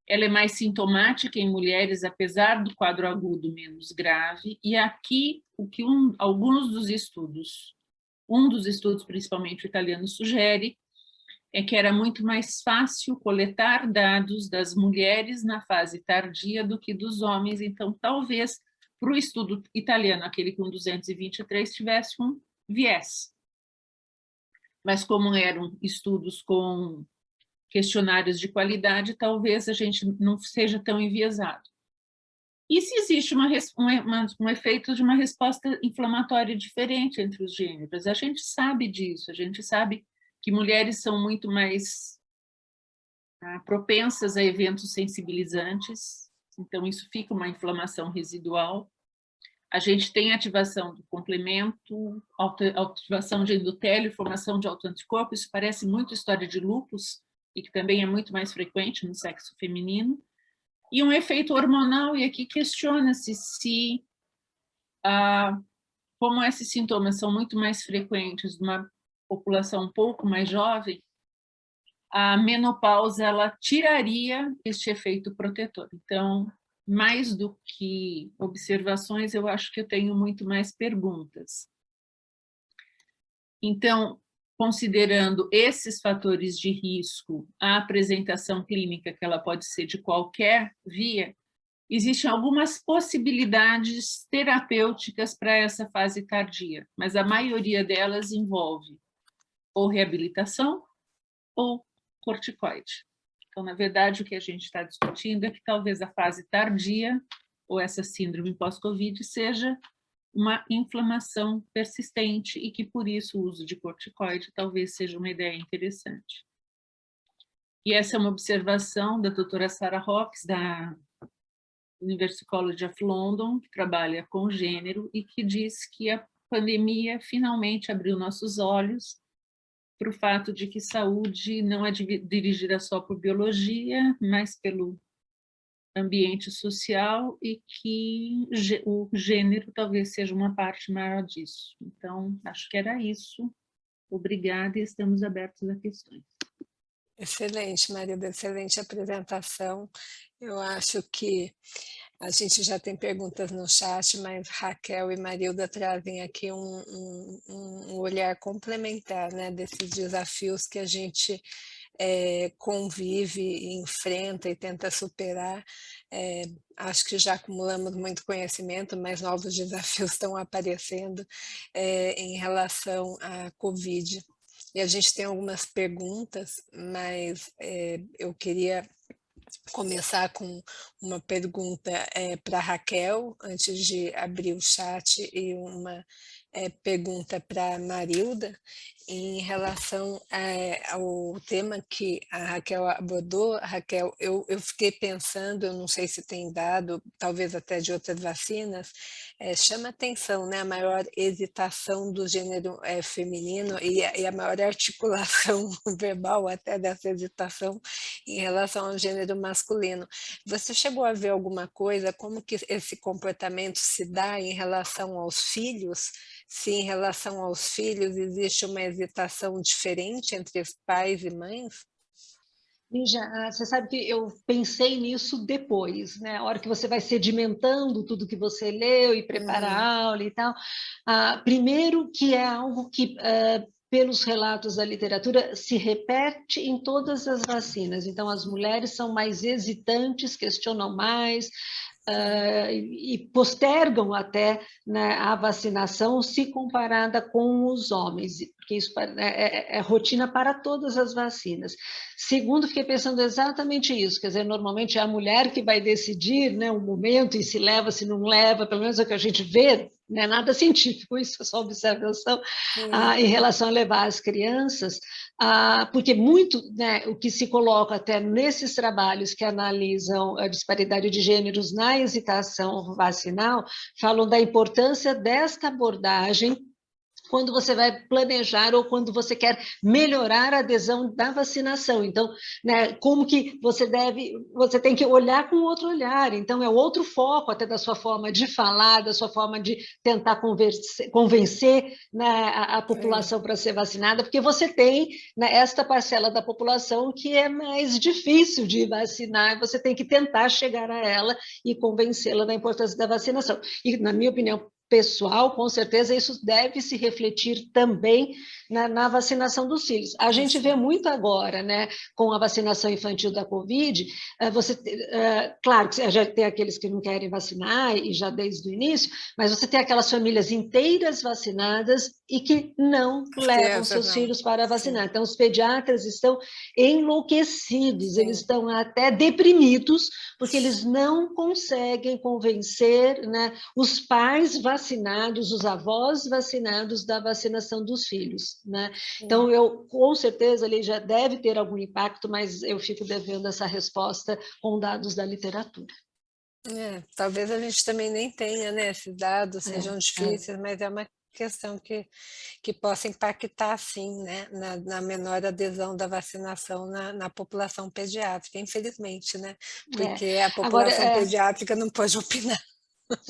Ela é mais sintomática em mulheres, apesar do quadro agudo menos grave, e aqui o que alguns dos estudos, um dos estudos, principalmente o italiano, sugere é que era muito mais fácil coletar dados das mulheres na fase tardia do que dos homens, então talvez para o estudo italiano, aquele com 223, tivesse um viés. Mas como eram estudos com questionários de qualidade, talvez a gente não seja tão enviesado. E se existe um efeito de uma resposta inflamatória diferente entre os gêneros? A gente sabe disso, a gente sabe que mulheres são muito mais propensas a eventos sensibilizantes, então isso fica uma inflamação residual. A gente tem ativação do complemento, ativação de endotélio, formação de autoanticorpo, isso parece muito história de lúpus, e que também é muito mais frequente no sexo feminino. E um efeito hormonal, e aqui questiona-se se, como esses sintomas são muito mais frequentes numa população um pouco mais jovem, a menopausa ela tiraria este efeito protetor. Então, mais do que observações, eu acho que eu tenho muito mais perguntas. Então, considerando esses fatores de risco, a apresentação clínica, que ela pode ser de qualquer via, existem algumas possibilidades terapêuticas para essa fase tardia, mas a maioria delas envolve ou reabilitação ou corticoide. Então, na verdade, o que a gente está discutindo é que talvez a fase tardia, ou essa síndrome pós-Covid, seja uma inflamação persistente e que, por isso, o uso de corticoide talvez seja uma ideia interessante. E essa é uma observação da doutora Sarah Hawkes, da University College of London, que trabalha com gênero e que diz que a pandemia finalmente abriu nossos olhos para o fato de que saúde não é dirigida só por biologia, mas pelo ambiente social e que o gênero talvez seja uma parte maior disso. Então, acho que era isso. Obrigada e estamos abertos a questões. Excelente, Marilda, excelente apresentação. Eu acho que a gente já tem perguntas no chat, mas Raquel e Marilda trazem aqui um olhar complementar, né, desses desafios que a gente convive, enfrenta e tenta superar. Acho que já acumulamos muito conhecimento, mas novos desafios estão aparecendo em relação à Covid. E a gente tem algumas perguntas, mas eu queria começar com uma pergunta para a Raquel, antes de abrir o chat, e uma pergunta para a Marilda, em relação ao tema que a Raquel abordou. Raquel, eu fiquei pensando, eu não sei se tem dado, talvez até de outras vacinas, chama atenção, né, a maior hesitação do gênero feminino e a maior articulação verbal até dessa hesitação em relação ao gênero masculino. Você chegou a ver alguma coisa, como que esse comportamento se dá em relação aos filhos? Se em relação aos filhos existe uma hesitação diferente entre os pais e mães? Lígia, você sabe que eu pensei nisso depois, né? A hora que você vai sedimentando tudo que você leu e prepara a aula e tal. Primeiro que é algo que, pelos relatos da literatura, se repete em todas as vacinas. Então, as mulheres são mais hesitantes, questionam mais, e postergam até, né, a vacinação se comparada com os homens, porque isso é rotina para todas as vacinas. Segundo, fiquei pensando exatamente isso, quer dizer, normalmente é a mulher que vai decidir, né, o momento, e se leva, se não leva, pelo menos é o que a gente vê, não é nada científico, isso é só observação, em relação a levar as crianças, porque muito, né, o que se coloca até nesses trabalhos que analisam a disparidade de gêneros na hesitação vacinal, falam da importância desta abordagem quando você vai planejar ou quando você quer melhorar a adesão da vacinação. Então, né, como que você tem que olhar com outro olhar, então é outro foco até da sua forma de falar, da sua forma de tentar convencer, né, a população para ser vacinada, porque você tem, né, esta parcela da população que é mais difícil de vacinar, você tem que tentar chegar a ela e convencê-la da importância da vacinação. E, na minha opinião, pessoal, com certeza isso deve se refletir também na vacinação dos filhos. A gente vê muito agora, né, com a vacinação infantil da Covid, claro que já tem aqueles que não querem vacinar, e já desde o início, mas você tem aquelas famílias inteiras vacinadas e que não levam seus filhos para vacinar. Então, os pediatras estão enlouquecidos, eles estão até deprimidos, porque eles não conseguem convencer, né, os pais vacinados, os avós vacinados da vacinação dos filhos, né? Então, com certeza, ele já deve ter algum impacto, mas eu fico devendo essa resposta com dados da literatura. Talvez a gente também nem tenha, né, esses dados sejam difíceis, mas é uma questão que possa impactar, sim, né, na menor adesão da vacinação na população pediátrica, infelizmente, né, porque a população pediátrica não pode opinar.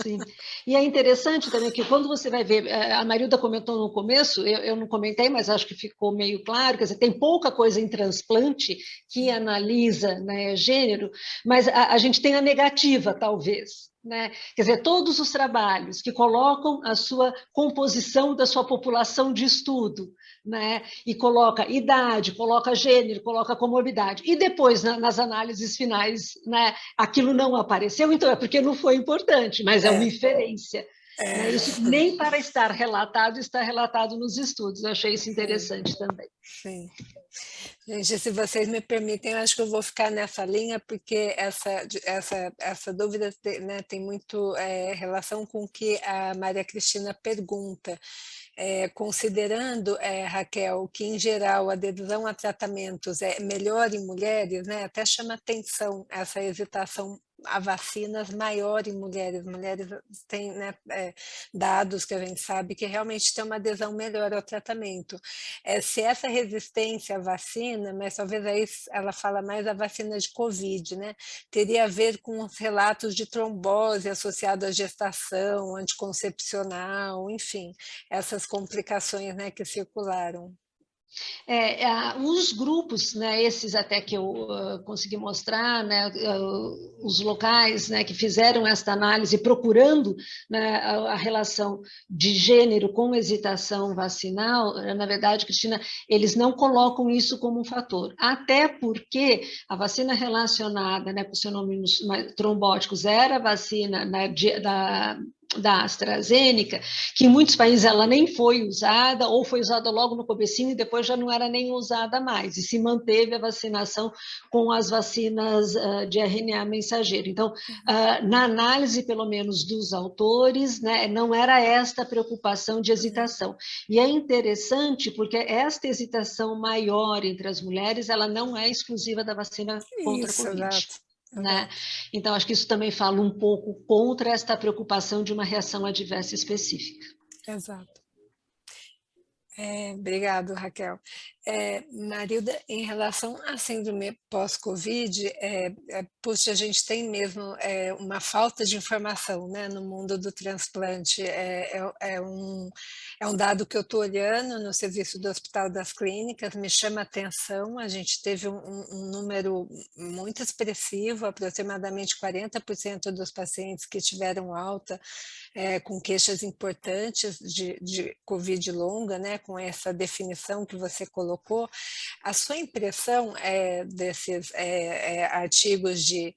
Sim, e é interessante também que quando você vai ver, a Marilda comentou no começo, eu não comentei, mas acho que ficou meio claro, quer dizer, tem pouca coisa em transplante que analisa, né, gênero, mas a gente tem a negativa, talvez, né? Quer dizer, todos os trabalhos que colocam a sua composição da sua população de estudo, né? E coloca idade, coloca gênero, coloca comorbidade, e depois, nas análises finais, né, aquilo não apareceu, então é porque não foi importante, mas é uma inferência. Né? Isso nem para estar relatado, está relatado nos estudos. Eu achei isso interessante também. Sim. Gente, se vocês me permitem, eu acho que eu vou ficar nessa linha, porque essa dúvida né, tem muito relação com o que a Maria Cristina pergunta. Considerando, Raquel, que em geral a adesão a tratamentos é melhor em mulheres, né, até chama atenção essa hesitação a vacinas maior em mulheres. Mulheres têm, né, dados que a gente sabe que realmente tem uma adesão melhor ao tratamento. Se essa resistência à vacina, mas talvez aí ela fala mais da vacina de Covid, né, teria a ver com os relatos de trombose associado à gestação, anticoncepcional, enfim, essas complicações, né, que circularam. Os grupos, né, esses até que eu consegui mostrar, né, os locais, né, que fizeram esta análise procurando, né, a relação de gênero com hesitação vacinal, na verdade, Cristina, eles não colocam isso como um fator, até porque a vacina relacionada, né, com os fenômenos trombóticos era a vacina, né, da AstraZeneca, que em muitos países ela nem foi usada, ou foi usada logo no comecinho e depois já não era nem usada mais, e se manteve a vacinação com as vacinas de RNA mensageiro. Então, na análise, pelo menos, dos autores, né, não era esta a preocupação de hesitação. E é interessante porque esta hesitação maior entre as mulheres, ela não é exclusiva da vacina contra a Covid. Exato. Né? Então, acho que isso também fala um pouco contra esta preocupação de uma reação adversa específica. Exato. Obrigado, Raquel. Marilda, em relação à síndrome pós-Covid, puxa, a gente tem mesmo uma falta de informação, né, no mundo do transplante. É um dado que eu estou olhando no serviço do Hospital das Clínicas, me chama a atenção. A gente teve um número muito expressivo, aproximadamente 40% dos pacientes que tiveram alta com queixas importantes de Covid longa, né, com essa definição que você colocou. A sua impressão desses artigos de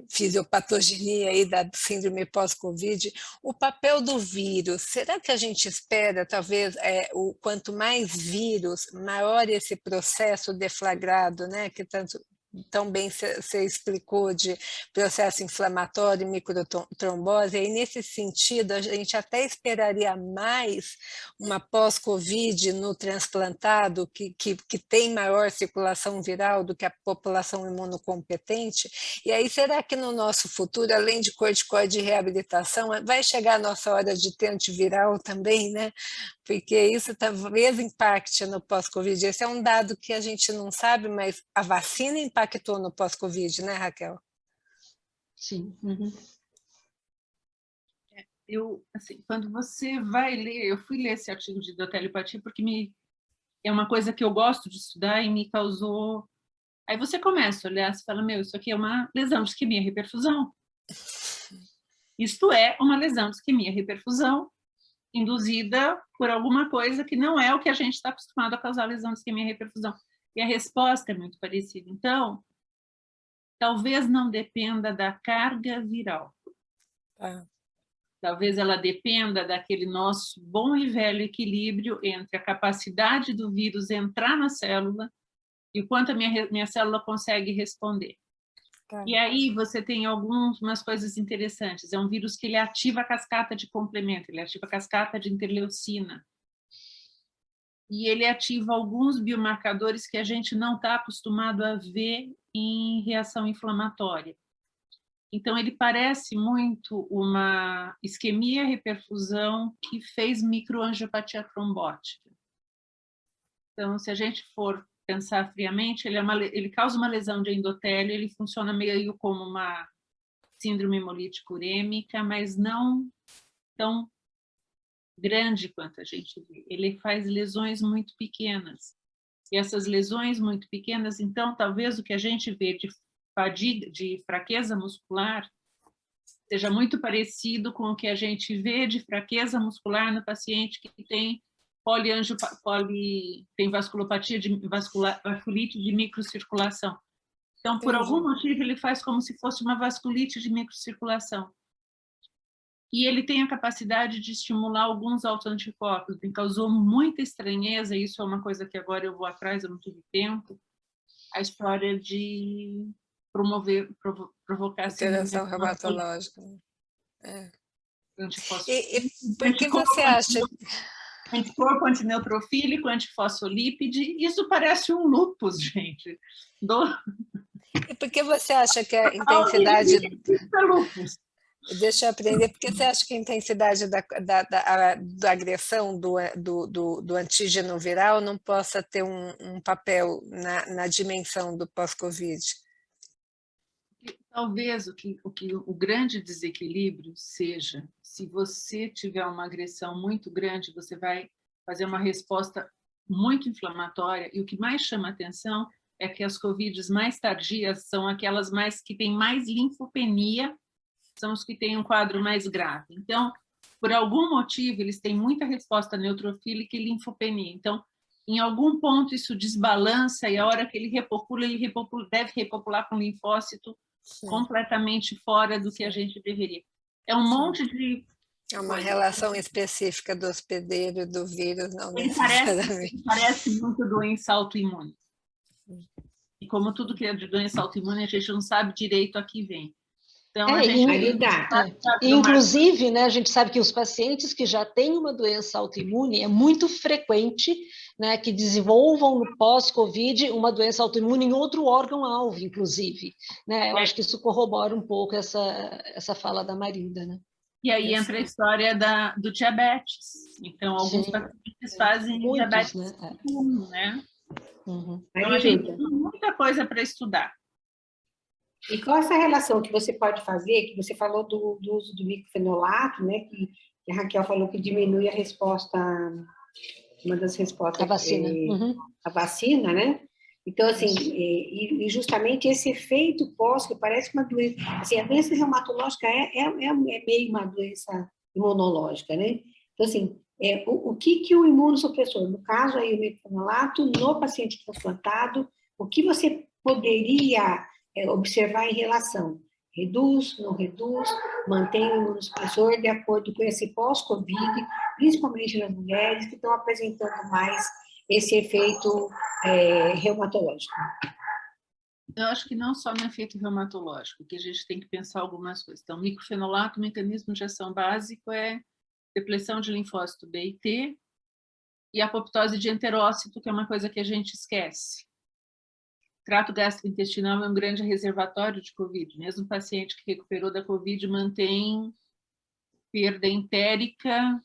fisiopatogenia aí da síndrome pós-Covid, o papel do vírus, será que a gente espera, talvez, quanto mais vírus, maior esse processo deflagrado, né, que tanto tão bem você explicou, de processo inflamatório, microtrombose, e nesse sentido a gente até esperaria mais uma pós-Covid no transplantado, que tem maior circulação viral do que a população imunocompetente. E aí, será que no nosso futuro, além de corticoide e reabilitação, vai chegar a nossa hora de ter antiviral também, né? Porque isso talvez impacte no pós-Covid. Esse é um dado que a gente não sabe, mas a vacina impactou no pós-Covid, né, Raquel? Sim. Uhum. Assim, quando você vai ler, eu fui ler esse artigo de endotelipatia porque é uma coisa que eu gosto de estudar e me causou... Aí você começa a olhar, você fala, isso aqui é uma lesão de isquemia, reperfusão. Isto é uma lesão de isquemia-reperfusão induzida por alguma coisa que não é o que a gente está acostumado a causar lesão de isquemia-reperfusão. E a resposta é muito parecida. Então, talvez não dependa da carga viral. Talvez ela dependa daquele nosso bom e velho equilíbrio entre a capacidade do vírus entrar na célula e o quanto a minha célula consegue responder. E aí você tem algumas coisas interessantes. É um vírus que ele ativa a cascata de complemento, ele ativa a cascata de interleucina. E ele ativa alguns biomarcadores que a gente não está acostumado a ver em reação inflamatória. Então, ele parece muito uma isquemia-reperfusão que fez microangiopatia trombótica. Então, se a gente for pensar friamente, ele causa uma lesão de endotélio, ele funciona meio como uma síndrome hemolítica urêmica, mas não tão grande quanto a gente vê. Ele faz lesões muito pequenas. E essas lesões muito pequenas, então, talvez o que a gente vê de fadiga, de fraqueza muscular, seja muito parecido com o que a gente vê de fraqueza muscular no paciente que tem tem vasculopatia vasculite de microcirculação. Então, por algum motivo, ele faz como se fosse uma vasculite de microcirculação. E ele tem a capacidade de estimular alguns autoanticorpos. Me causou muita estranheza, isso é uma coisa que agora eu vou atrás, eu não tive tempo, a história de provocar alteração reumatológica. E por que você acha? Anticorpo antineutrófílico, antifosfolípide, isso parece um lúpus, gente. E por que você acha que a intensidade... Deixa eu aprender, por que você acha que a intensidade da agressão do antígeno viral não possa ter um papel na dimensão do pós-Covid? Talvez o grande desequilíbrio seja, se você tiver uma agressão muito grande, você vai fazer uma resposta muito inflamatória, e o que mais chama atenção é que as Covids mais tardias são aquelas que têm mais linfopenia, são os que têm um quadro mais grave. Então, por algum motivo, eles têm muita resposta neutrofílica e linfopenia. Então, em algum ponto, isso desbalança, e a hora que ele deve repopular com linfócito completamente fora do que a gente deveria. É um monte de... É uma relação específica do hospedeiro e do vírus, não necessariamente. Parece muito doença autoimune. E como tudo que é de doença autoimune, a gente não sabe direito a que vem. Então, inclusive, né, a gente sabe que os pacientes que já têm uma doença autoimune, é muito frequente, né, que desenvolvam no pós-Covid uma doença autoimune em outro órgão-alvo, inclusive. Né? Eu acho que isso corrobora um pouco essa fala da Marilda. Né? E aí entra a história do diabetes. Então, alguns pacientes fazem diabetes, né? Então, a gente tem muita coisa para estudar. E qual essa relação que você pode fazer, que você falou do uso do microfenolato, né, que a Raquel falou que diminui a resposta, uma das respostas... A vacina. A vacina, né? Então, assim, e justamente esse efeito pós, que parece uma doença... Assim, a doença reumatológica é meio uma doença imunológica, né? Então, assim, o que o imunossupressor, no caso aí o microfenolato, no paciente transplantado, o que você poderia... observar em relação, reduz, não reduz, mantém o imunossupressor de acordo com esse pós-Covid, principalmente nas mulheres que estão apresentando mais esse efeito reumatológico. Eu acho que não só no efeito reumatológico, que a gente tem que pensar algumas coisas. Então, microfenolato, o mecanismo de ação básico é depleção de linfócito B e T e apoptose de enterócito, que é uma coisa que a gente esquece. O trato gastrointestinal é um grande reservatório de Covid. Mesmo o paciente que recuperou da Covid mantém perda entérica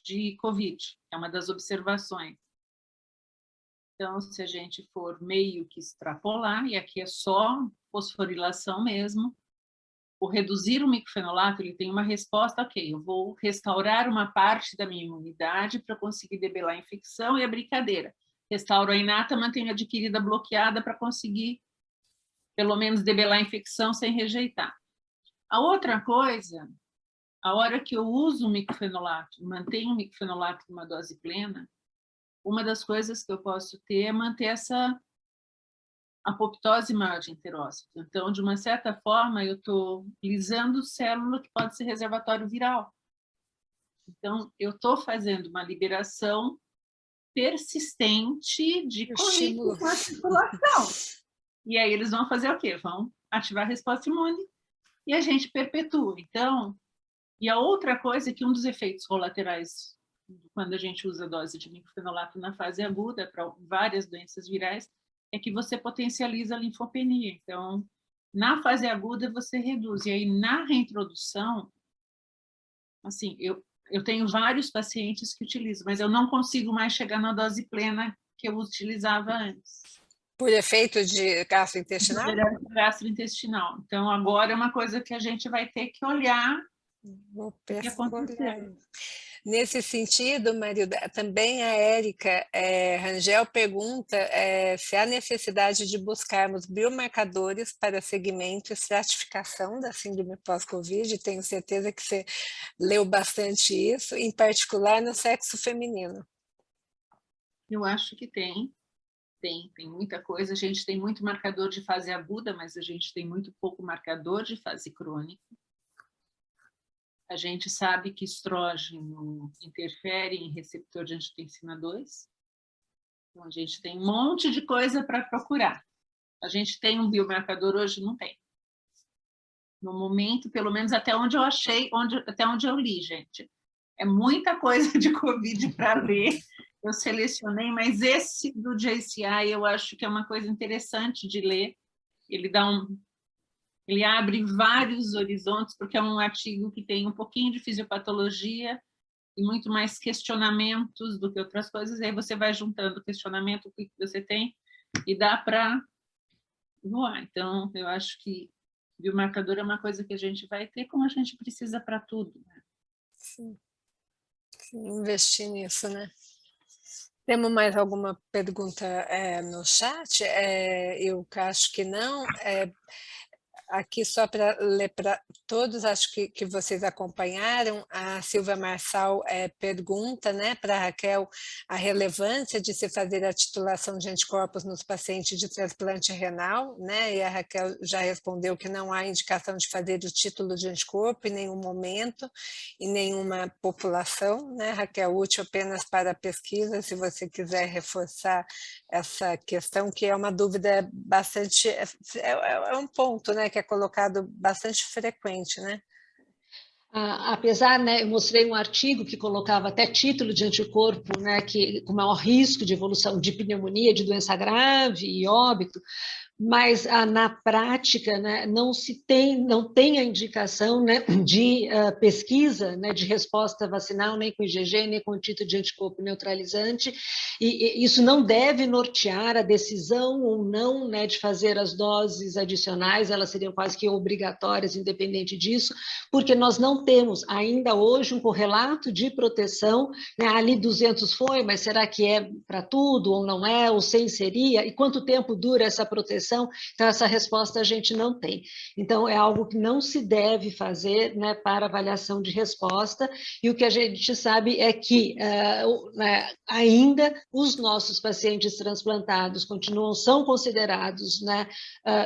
de Covid. É uma das observações. Então, se a gente for meio que extrapolar, e aqui é só fosforilação mesmo, o reduzir o microfenolato, ele tem uma resposta, ok, eu vou restaurar uma parte da minha imunidade para conseguir debelar a infecção, e a brincadeira. Restauro a inata, mantenho a adquirida bloqueada para conseguir, pelo menos, debelar a infecção sem rejeitar. A outra coisa a hora que eu uso o microfenolato, mantenho o microfenolato numa dose plena, uma das coisas que eu posso ter é manter essa apoptose maior de enterócito. Então, de uma certa forma, eu estou lisando célula que pode ser reservatório viral. Então, eu estou fazendo uma liberação persistente de corrente na circulação. E aí eles vão fazer o quê? Vão ativar a resposta imune e a gente perpetua. Então, e a outra coisa é que um dos efeitos colaterais quando a gente usa a dose de microfenolato na fase aguda para várias doenças virais é que você potencializa a linfopenia. Então, na fase aguda você reduz. E aí, na reintrodução, assim, eu tenho vários pacientes que utilizam, mas eu não consigo mais chegar na dose plena que eu utilizava antes. Por efeito de gastrointestinal? Gastrointestinal. Então, agora é uma coisa que a gente vai ter que olhar Vou o que aconteceu. Nesse sentido, Marilda, também a Érica Rangel pergunta se há necessidade de buscarmos biomarcadores para segmento e estratificação da síndrome pós-Covid. Tenho certeza que você leu bastante isso, em particular no sexo feminino. Eu acho que tem muita coisa. A gente tem muito marcador de fase aguda, mas a gente tem muito pouco marcador de fase crônica. A gente sabe que estrógeno interfere em receptor de angiotensina 2. Então, a gente tem um monte de coisa para procurar. A gente tem um biomarcador hoje? Não tem. No momento, pelo menos até onde eu achei, até onde eu li, gente. É muita coisa de Covid para ler. Eu selecionei, mas esse do JCI eu acho que é uma coisa interessante de ler. Ele abre vários horizontes, porque é um artigo que tem um pouquinho de fisiopatologia e muito mais questionamentos do que outras coisas. E aí você vai juntando o questionamento, o que você tem, e dá para voar. Então, eu acho que biomarcador é uma coisa que a gente vai ter, como a gente precisa para tudo. Né? Sim. Investir nisso, né? Temos mais alguma pergunta no chat? Eu acho que não. Aqui só para ler para todos, acho que vocês acompanharam, a Silvia Marçal pergunta, né, para a Raquel a relevância de se fazer a titulação de anticorpos nos pacientes de transplante renal, né, e a Raquel já respondeu que não há indicação de fazer o título de anticorpo em nenhum momento, em nenhuma população, né, Raquel, útil apenas para a pesquisa, se você quiser reforçar essa questão, que é uma dúvida bastante, é um ponto, né, que é colocado bastante frequente, né? Apesar, né, eu mostrei um artigo que colocava até título de anticorpo, né, que com maior risco de evolução de pneumonia, de doença grave e óbito, mas na prática, né, não tem a indicação, né, de pesquisa, né, de resposta vacinal, nem com IgG, nem com título de anticorpo neutralizante, e isso não deve nortear a decisão ou não, né, de fazer as doses adicionais, elas seriam quase que obrigatórias, independente disso, porque nós não temos ainda hoje um correlato de proteção, né, ali 200 foi, mas será que é para tudo, ou não é, ou 100 seria, e quanto tempo dura essa proteção? Então, essa resposta a gente não tem. Então, é algo que não se deve fazer, né, para avaliação de resposta, e o que a gente sabe é que ainda os nossos pacientes transplantados são considerados, né,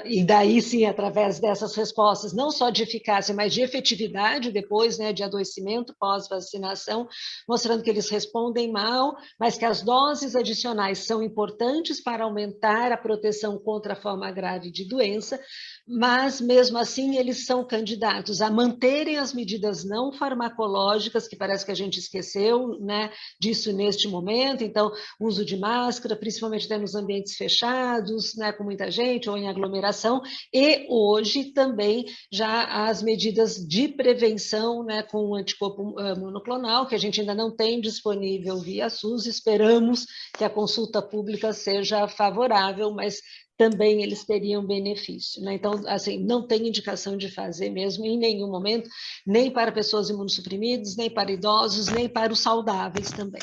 e daí sim, através dessas respostas, não só de eficácia, mas de efetividade depois, né, de adoecimento pós-vacinação, mostrando que eles respondem mal, mas que as doses adicionais são importantes para aumentar a proteção contra a forma grave de doença, mas mesmo assim eles são candidatos a manterem as medidas não farmacológicas, que parece que a gente esqueceu, né, disso neste momento, então uso de máscara, principalmente nos ambientes fechados, né, com muita gente ou em aglomeração, e hoje também já as medidas de prevenção, né, com o anticorpo monoclonal, que a gente ainda não tem disponível via SUS, esperamos que a consulta pública seja favorável, mas também eles teriam benefício, né? Então, assim, não tem indicação de fazer mesmo em nenhum momento, nem para pessoas imunossuprimidas, nem para idosos, nem para os saudáveis também.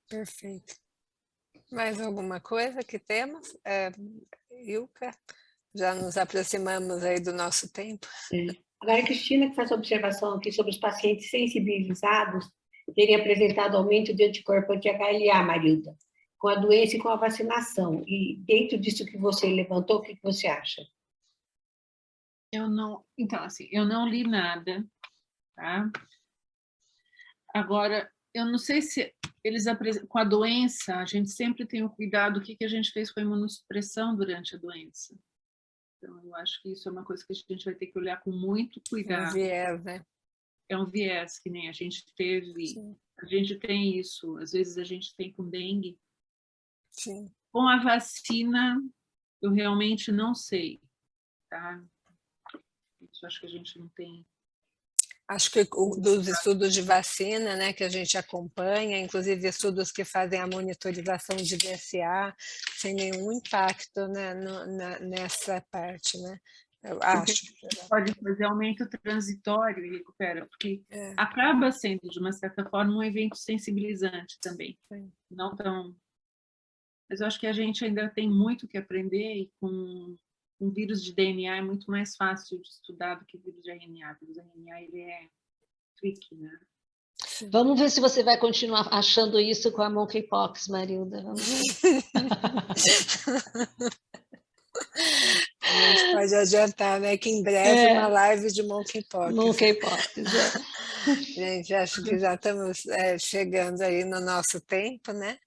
Perfeito. Mais alguma coisa que temos? Ilka, já nos aproximamos aí do nosso tempo. Agora, a Cristina, que faz observação aqui sobre os pacientes sensibilizados terem apresentado aumento de anticorpo anti-HLA, Marilda, com a doença e com a vacinação. E dentro disso que você levantou, o que você acha? Então, assim, eu não li nada, tá? Agora, eu não sei se eles com a doença, a gente sempre tem o cuidado, o que a gente fez com a imunossupressão durante a doença. Então, eu acho que isso é uma coisa que a gente vai ter que olhar com muito cuidado. Um viés, né? É um viés que nem a gente teve. Sim. A gente tem isso, às vezes a gente tem com dengue. Sim. Com a vacina, eu realmente não sei, tá? Isso acho que a gente não tem. Acho que dos estudos de vacina, né, que a gente acompanha, inclusive estudos que fazem a monitorização de DSA, sem nenhum impacto, né, nessa parte, né? Eu acho. Pode fazer aumento transitório e recupera, porque acaba sendo, de uma certa forma, um evento sensibilizante também. Sim. Não tão... Mas eu acho que a gente ainda tem muito que aprender, e com um vírus de DNA é muito mais fácil de estudar do que vírus de RNA. O vírus de RNA, ele é tricky, né? Vamos ver se você vai continuar achando isso com a monkeypox, Marilda. Vamos ver. A gente pode adiantar, né, que em breve uma live de monkeypox. Monkeypox, Gente, acho que já estamos chegando aí no nosso tempo, né?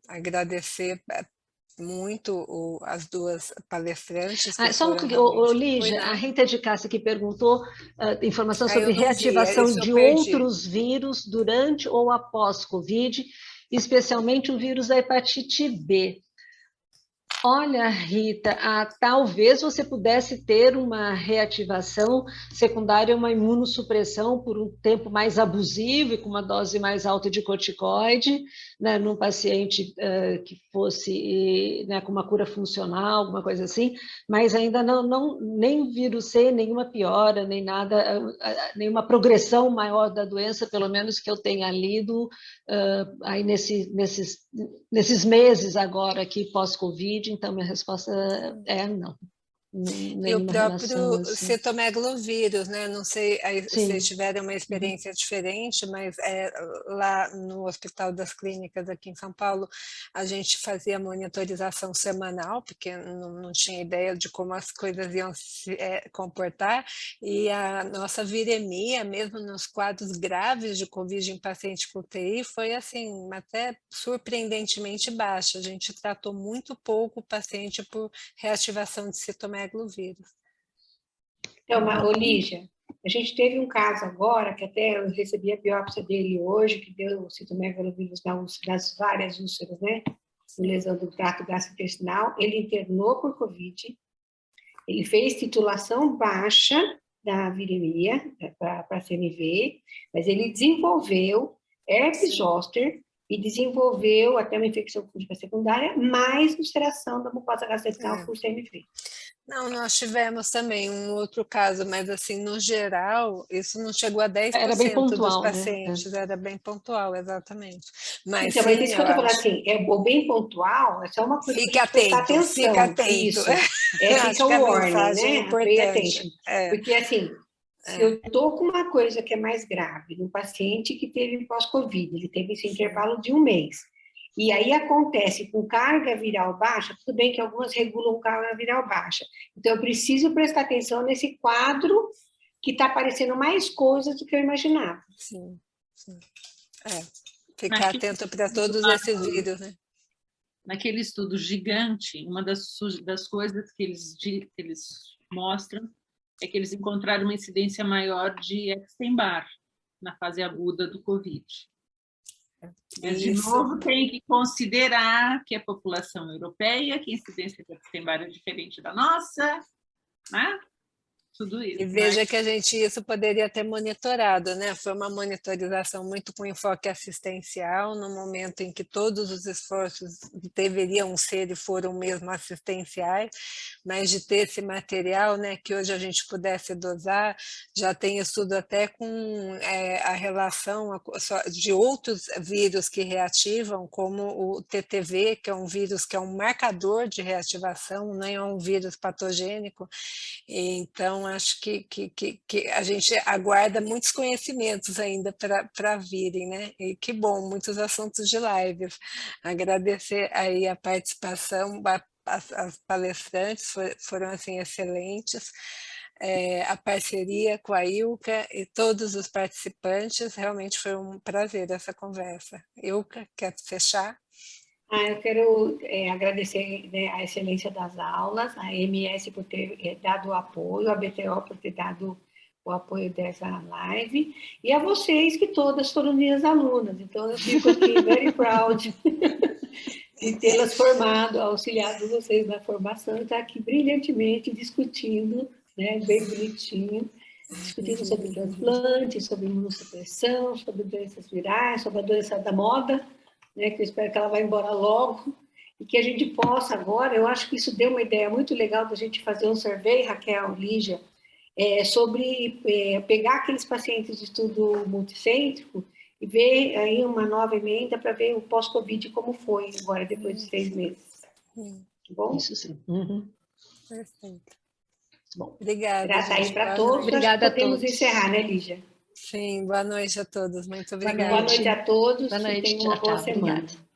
Agradecer muito as duas palestrantes. Só Lígia, a Rita de Cássia que perguntou informação sobre reativação de outros vírus durante ou após Covid, especialmente o vírus da hepatite B. Olha, Rita, talvez você pudesse ter uma reativação secundária, uma imunossupressão por um tempo mais abusivo e com uma dose mais alta de corticoide, né, num paciente que fosse com uma cura funcional, alguma coisa assim, mas ainda nem vírus C, nenhuma piora, nem nada, nenhuma progressão maior da doença, pelo menos que eu tenha lido aí nesses meses agora aqui pós-Covid. Então, minha resposta é não. E o próprio citomegalovírus, né? Não sei se vocês tiveram uma experiência diferente, mas lá no Hospital das Clínicas, aqui em São Paulo, a gente fazia monitorização semanal, porque não tinha ideia de como as coisas iam se comportar, e a nossa viremia, mesmo nos quadros graves de Covid em paciente com UTI, foi assim, até surpreendentemente baixa. A gente tratou muito pouco o paciente por reativação de citomegalovírus. Então, Lígia, a gente teve um caso agora, que até eu recebi a biópsia dele hoje, que deu citomegalovírus nas várias úlceras, né? Lesão do trato gastrointestinal. Ele internou por Covid, ele fez titulação baixa da viremia para CMV, mas ele desenvolveu herpes zoster e desenvolveu até uma infecção fúngica secundária, mais ulceração da mucosa gastrointestinal por CMV. Não, nós tivemos também um outro caso, mas assim, no geral, isso não chegou a 10% era bem pontual, dos pacientes, né? Era bem pontual, exatamente. Mas, então, mas isso que eu estou falando assim, o bem pontual é só uma coisa que prestar atenção. Fica atento. Isso, fica o warning, né? Importante. Porque assim, se eu estou com uma coisa que é mais grave, no paciente que teve pós-Covid, ele teve esse intervalo de 1 mês, e aí acontece com carga viral baixa, tudo bem que algumas regulam carga viral baixa. Então, eu preciso prestar atenção nesse quadro que está aparecendo mais coisas do que eu imaginava. Sim. Ficar atento para todos esses vírus, né? Naquele estudo gigante, uma das coisas que eles mostram é que eles encontraram uma incidência maior de Epstein-Barr na fase aguda do Covid. Mas, de novo, tem que considerar que a população europeia, que a incidência de Epstein-Barr é diferente da nossa, né? Tudo isso. E veja que isso poderia ter monitorado, né? Foi uma monitorização muito com enfoque assistencial, no momento em que todos os esforços deveriam ser e foram mesmo assistenciais, mas de ter esse material, né, que hoje a gente pudesse dosar, já tem estudo até com a relação de outros vírus que reativam, como o TTV, que é um vírus que é um marcador de reativação, não é um vírus patogênico. Então, acho que a gente aguarda muitos conhecimentos ainda para virem, né? E que bom, muitos assuntos de lives. Agradecer aí a participação, as palestrantes foram assim excelentes, a parceria com a Ilka e todos os participantes, realmente foi um prazer essa conversa. Ilka, quer fechar? Eu quero agradecer, né, a excelência das aulas, a MS por ter dado o apoio, a BTO por ter dado o apoio dessa live, e a vocês, que todas foram minhas alunas. Então, eu fico aqui very proud de tê-las formado, auxiliado vocês na formação, e estar aqui brilhantemente discutindo, né, bem bonitinho, discutindo sobre transplante, sobre imunossupressão, sobre doenças virais, sobre a doença da moda, né, que eu espero que ela vá embora logo, e que a gente possa agora, eu acho que isso deu uma ideia muito legal da gente fazer um survey, Raquel, Lígia, sobre pegar aqueles pacientes de estudo multicêntrico e ver aí uma nova emenda para ver o pós-Covid como foi agora, depois de 6 meses. Tá bom? Isso sim. Uhum. Perfeito. Bom. Obrigada, Grata aí gente. para todos. Obrigada acho que podemos a todos. encerrar, né, Lígia? Sim, boa noite a todos. Muito obrigada. Boa noite a todos. Boa noite. E tenham uma boa semana. Obrigada.